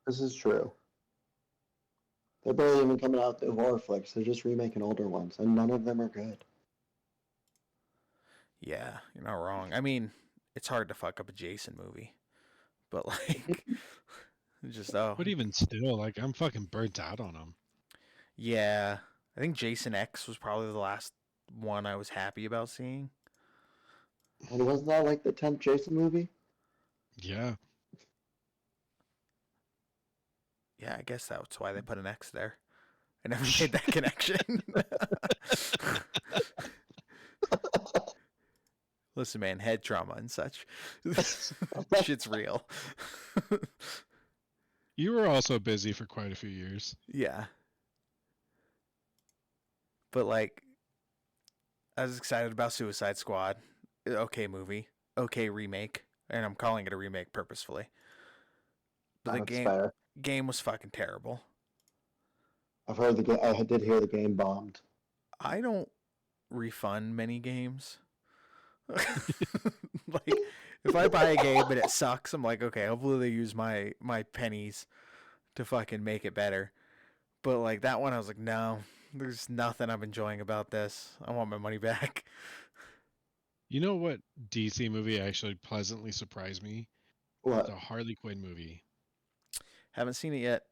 This is true. They're barely even coming out with horror flicks. They're just remaking older ones, and none of them are good. Yeah, you're not wrong. I mean, it's hard to fuck up a Jason movie, but like, just But even still, like I'm fucking burnt out on them. yeah. I think Jason X was probably the last one I was happy about seeing. And wasn't that like the 10th Jason movie? Yeah. Yeah, I guess that's why they put an X there. I never made that connection. Listen, man, head trauma and such. Shit's real. You were also busy for quite a few years. Yeah. But like, I was excited about Suicide Squad. Okay movie. Okay remake. And I'm calling it a remake purposefully. But the That's fair. game was fucking terrible. I've heard I did hear the game bombed. I don't refund many games. Like, if I buy a game and it sucks, I'm like, okay, hopefully they use my pennies to fucking make it better. But like that one, I was like, no, there's nothing I'm enjoying about this. I want my money back. You know what DC movie actually pleasantly surprised me? What? The Harley Quinn movie. Haven't seen it yet.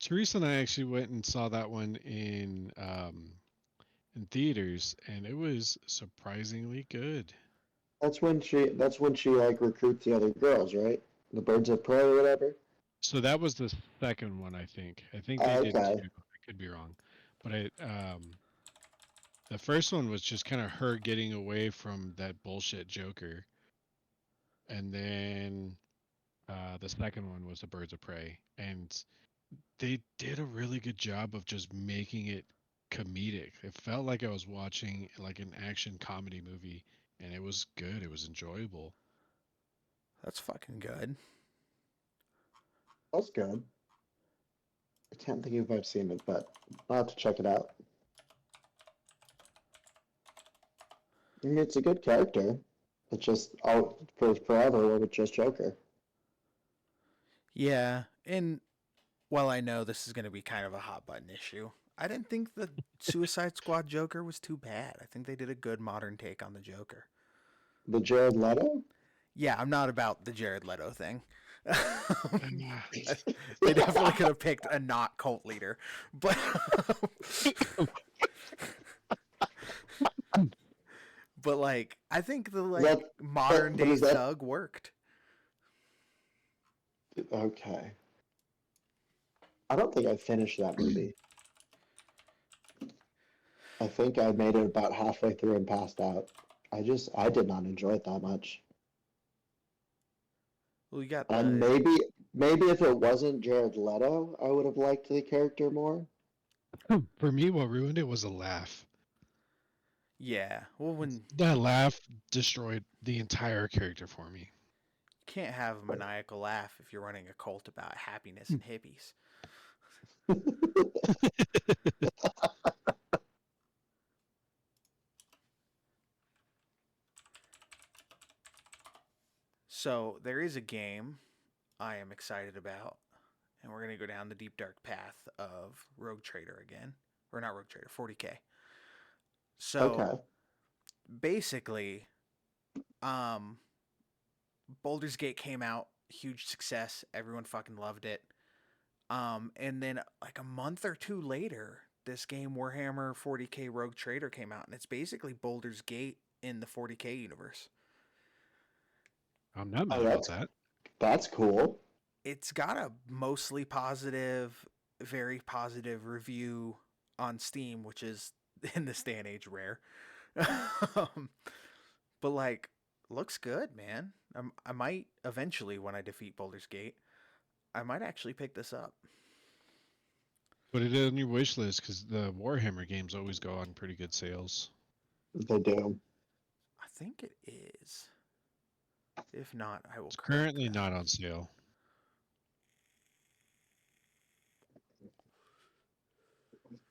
Teresa and I actually went and saw that one in theaters, and it was surprisingly good. That's when she like recruits the other girls, right? The Birds of Prey or whatever. So that was the second one, I think. I think they did Okay. two. I could be wrong, but the first one was just kind of her getting away from that bullshit Joker, and then the second one was the Birds of Prey, and they did a really good job of just making it comedic. It felt like I was watching like an action comedy movie, and it was good. It was enjoyable. That's fucking good. That's good. I can't think if I've seen it, but I'll have to check it out. I mean, it's a good character. It's just out for forever with just Joker. Yeah, and while I know this is going to be kind of a hot button issue, I didn't think the Suicide Squad Joker was too bad. I think they did a good modern take on the Joker. The Jared Leto? Yeah, I'm not about the Jared Leto thing. They definitely could have picked a not cult leader, but but like I think the modern day thug worked. Okay. I don't think I finished that movie. I think I made it about halfway through and passed out. I did not enjoy it that much. Well, you got And maybe if it wasn't Jared Leto, I would have liked the character more. For me, what ruined it was a laugh. Yeah, well, when that laugh destroyed the entire character for me. You can't have a maniacal laugh if you're running a cult about happiness and hippies. So there is a game I am excited about, and we're gonna go down the deep dark path of Rogue Trader again, or not Rogue Trader, 40K. So basically, Baldur's Gate came out, huge success, everyone fucking loved it. And then like a month or two later, this game Warhammer 40K Rogue Trader came out, and it's basically Baldur's Gate in the 40K universe. I'm not mad about that. That's cool. It's got a mostly positive, very positive review on Steam, which is in this day and age rare. But like, looks good, man. I might eventually, when I defeat Baldur's Gate, I might actually pick this up. Put it on your wish list because the Warhammer games always go on pretty good sales. They do. I think it is. If not, I will. It's correct currently that. not on sale.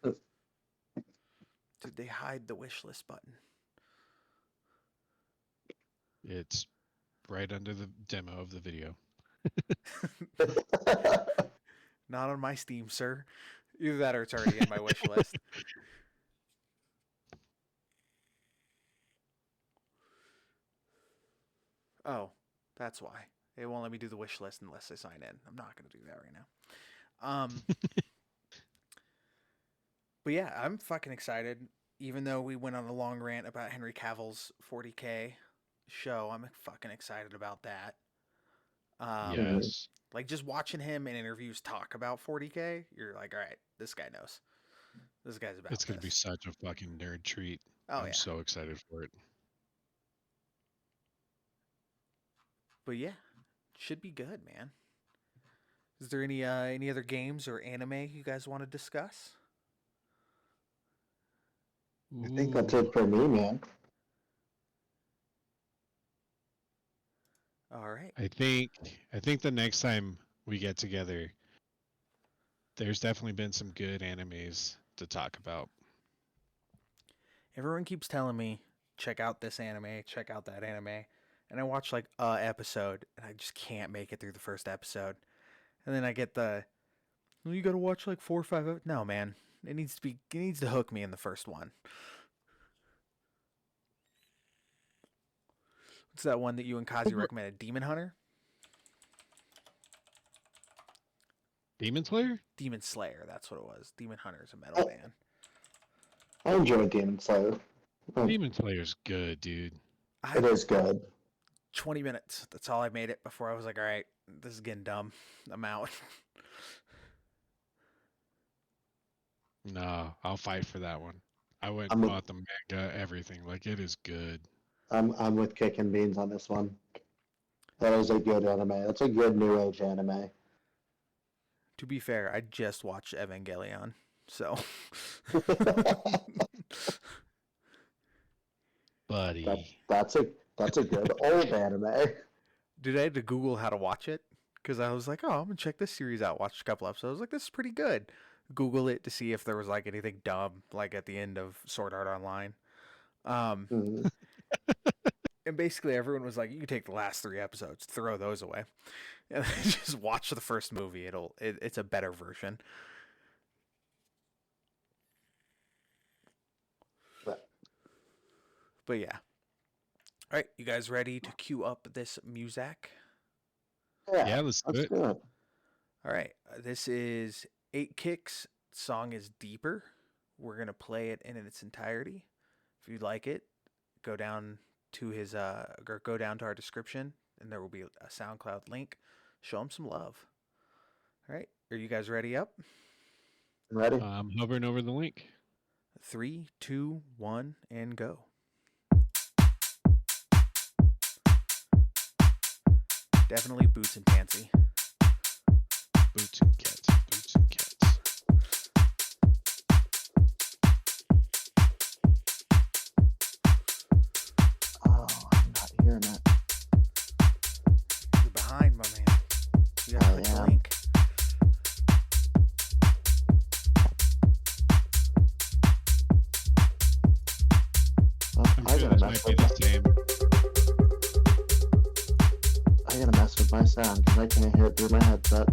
Did they hide the wish list button? It's right under the demo of the video. Not on my Steam, sir. Either that or it's already in my wish list. Oh, that's why. It won't let me do the wish list unless I sign in. I'm not going to do that right now. But yeah, I'm fucking excited. Even though we went on a long rant about Henry Cavill's 40K show, I'm fucking excited about that. Yes. Like just watching him in interviews talk about 40K, you're like, all right, this guy knows. This guy's about It's going to be this. such a fucking nerd treat. Oh, I'm yeah. so excited for it. But yeah, should be good, man. Is there any other games or anime you guys want to discuss? I think that's it for me, man. All right. I think the next time we get together, there's definitely been some good animes to talk about. Everyone keeps telling me, check out this anime, check out that anime. And I watch like a episode and I just can't make it through the first episode. And then I get well, you gotta watch like 4 or 5 No, man. It needs to hook me in the first one. What's that one that you and Kazi recommended? Demon Hunter? Demon Slayer? Demon Slayer, that's what it was. Demon Hunter is a metal band. I enjoy Demon Slayer. Demon Slayer's good, dude. It is good. 20 minutes. That's all I made it before I was like, all right, this is getting dumb. I'm out. No, I'll fight for that one. I went I'm and a- bought the manga, everything. Like, it is good. I'm with Kick and Beans on this one. That is a good anime. That's a good new age anime. To be fair, I just watched Evangelion. So Buddy. That's a good old anime. Dude, I had to Google how to watch it because I was like, oh, I'm gonna check this series out. Watched a couple episodes. I was like, this is pretty good. Google it to see if there was like anything dumb, like at the end of Sword Art Online. Mhm. And basically everyone was like, you can take the last 3 episodes, throw those away, and then just watch the first movie. It's a better version. But yeah. All right, you guys ready to cue up this music? Yeah, let's do That's it. good. All right, this is 8 Kicks. Song is Deeper. We're gonna play it in its entirety. If you'd like it, go down to his or go down to our description, and there will be a SoundCloud link. Show him some love. All right, are you guys ready? Up. Ready? I'm hovering over the link. 3, 2, 1, and go. Definitely Boots and Pansy. Boots and cats. Boots and cats. Oh, I'm not hearing it. You're behind, my man. You gotta I click the am. link. Well, I'm I sure gotta this mess might be with the same. I gotta mess with my sound because I can't hear it through my headset.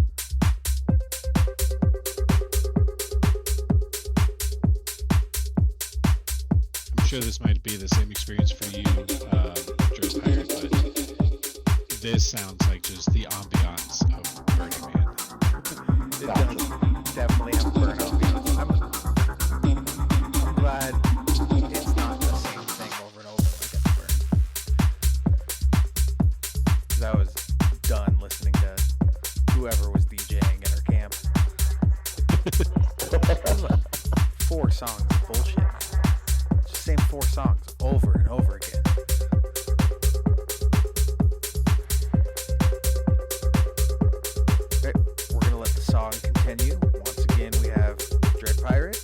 I'm sure this might be the same experience for you, Dress Pirate, but this sounds like just the ambiance of Burning Man. It Gotcha. does definitely have a burn ambiance. I'm glad it's not the same thing over and over like at the burn. Because I was done listening to whoever was DJing at our camp. It was like 4 songs of bullshit. It's the same 4 songs over and over again. Okay, we're gonna let the song continue. Once again, we have Dread Pirate,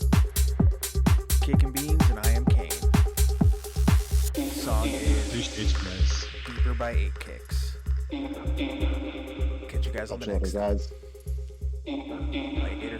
Kick and Beans, and I am Kane. The song is Appreciate you guys. Deeper by 8 Kicks. Catch you guys on Catch the you next. later, guys. Alligator.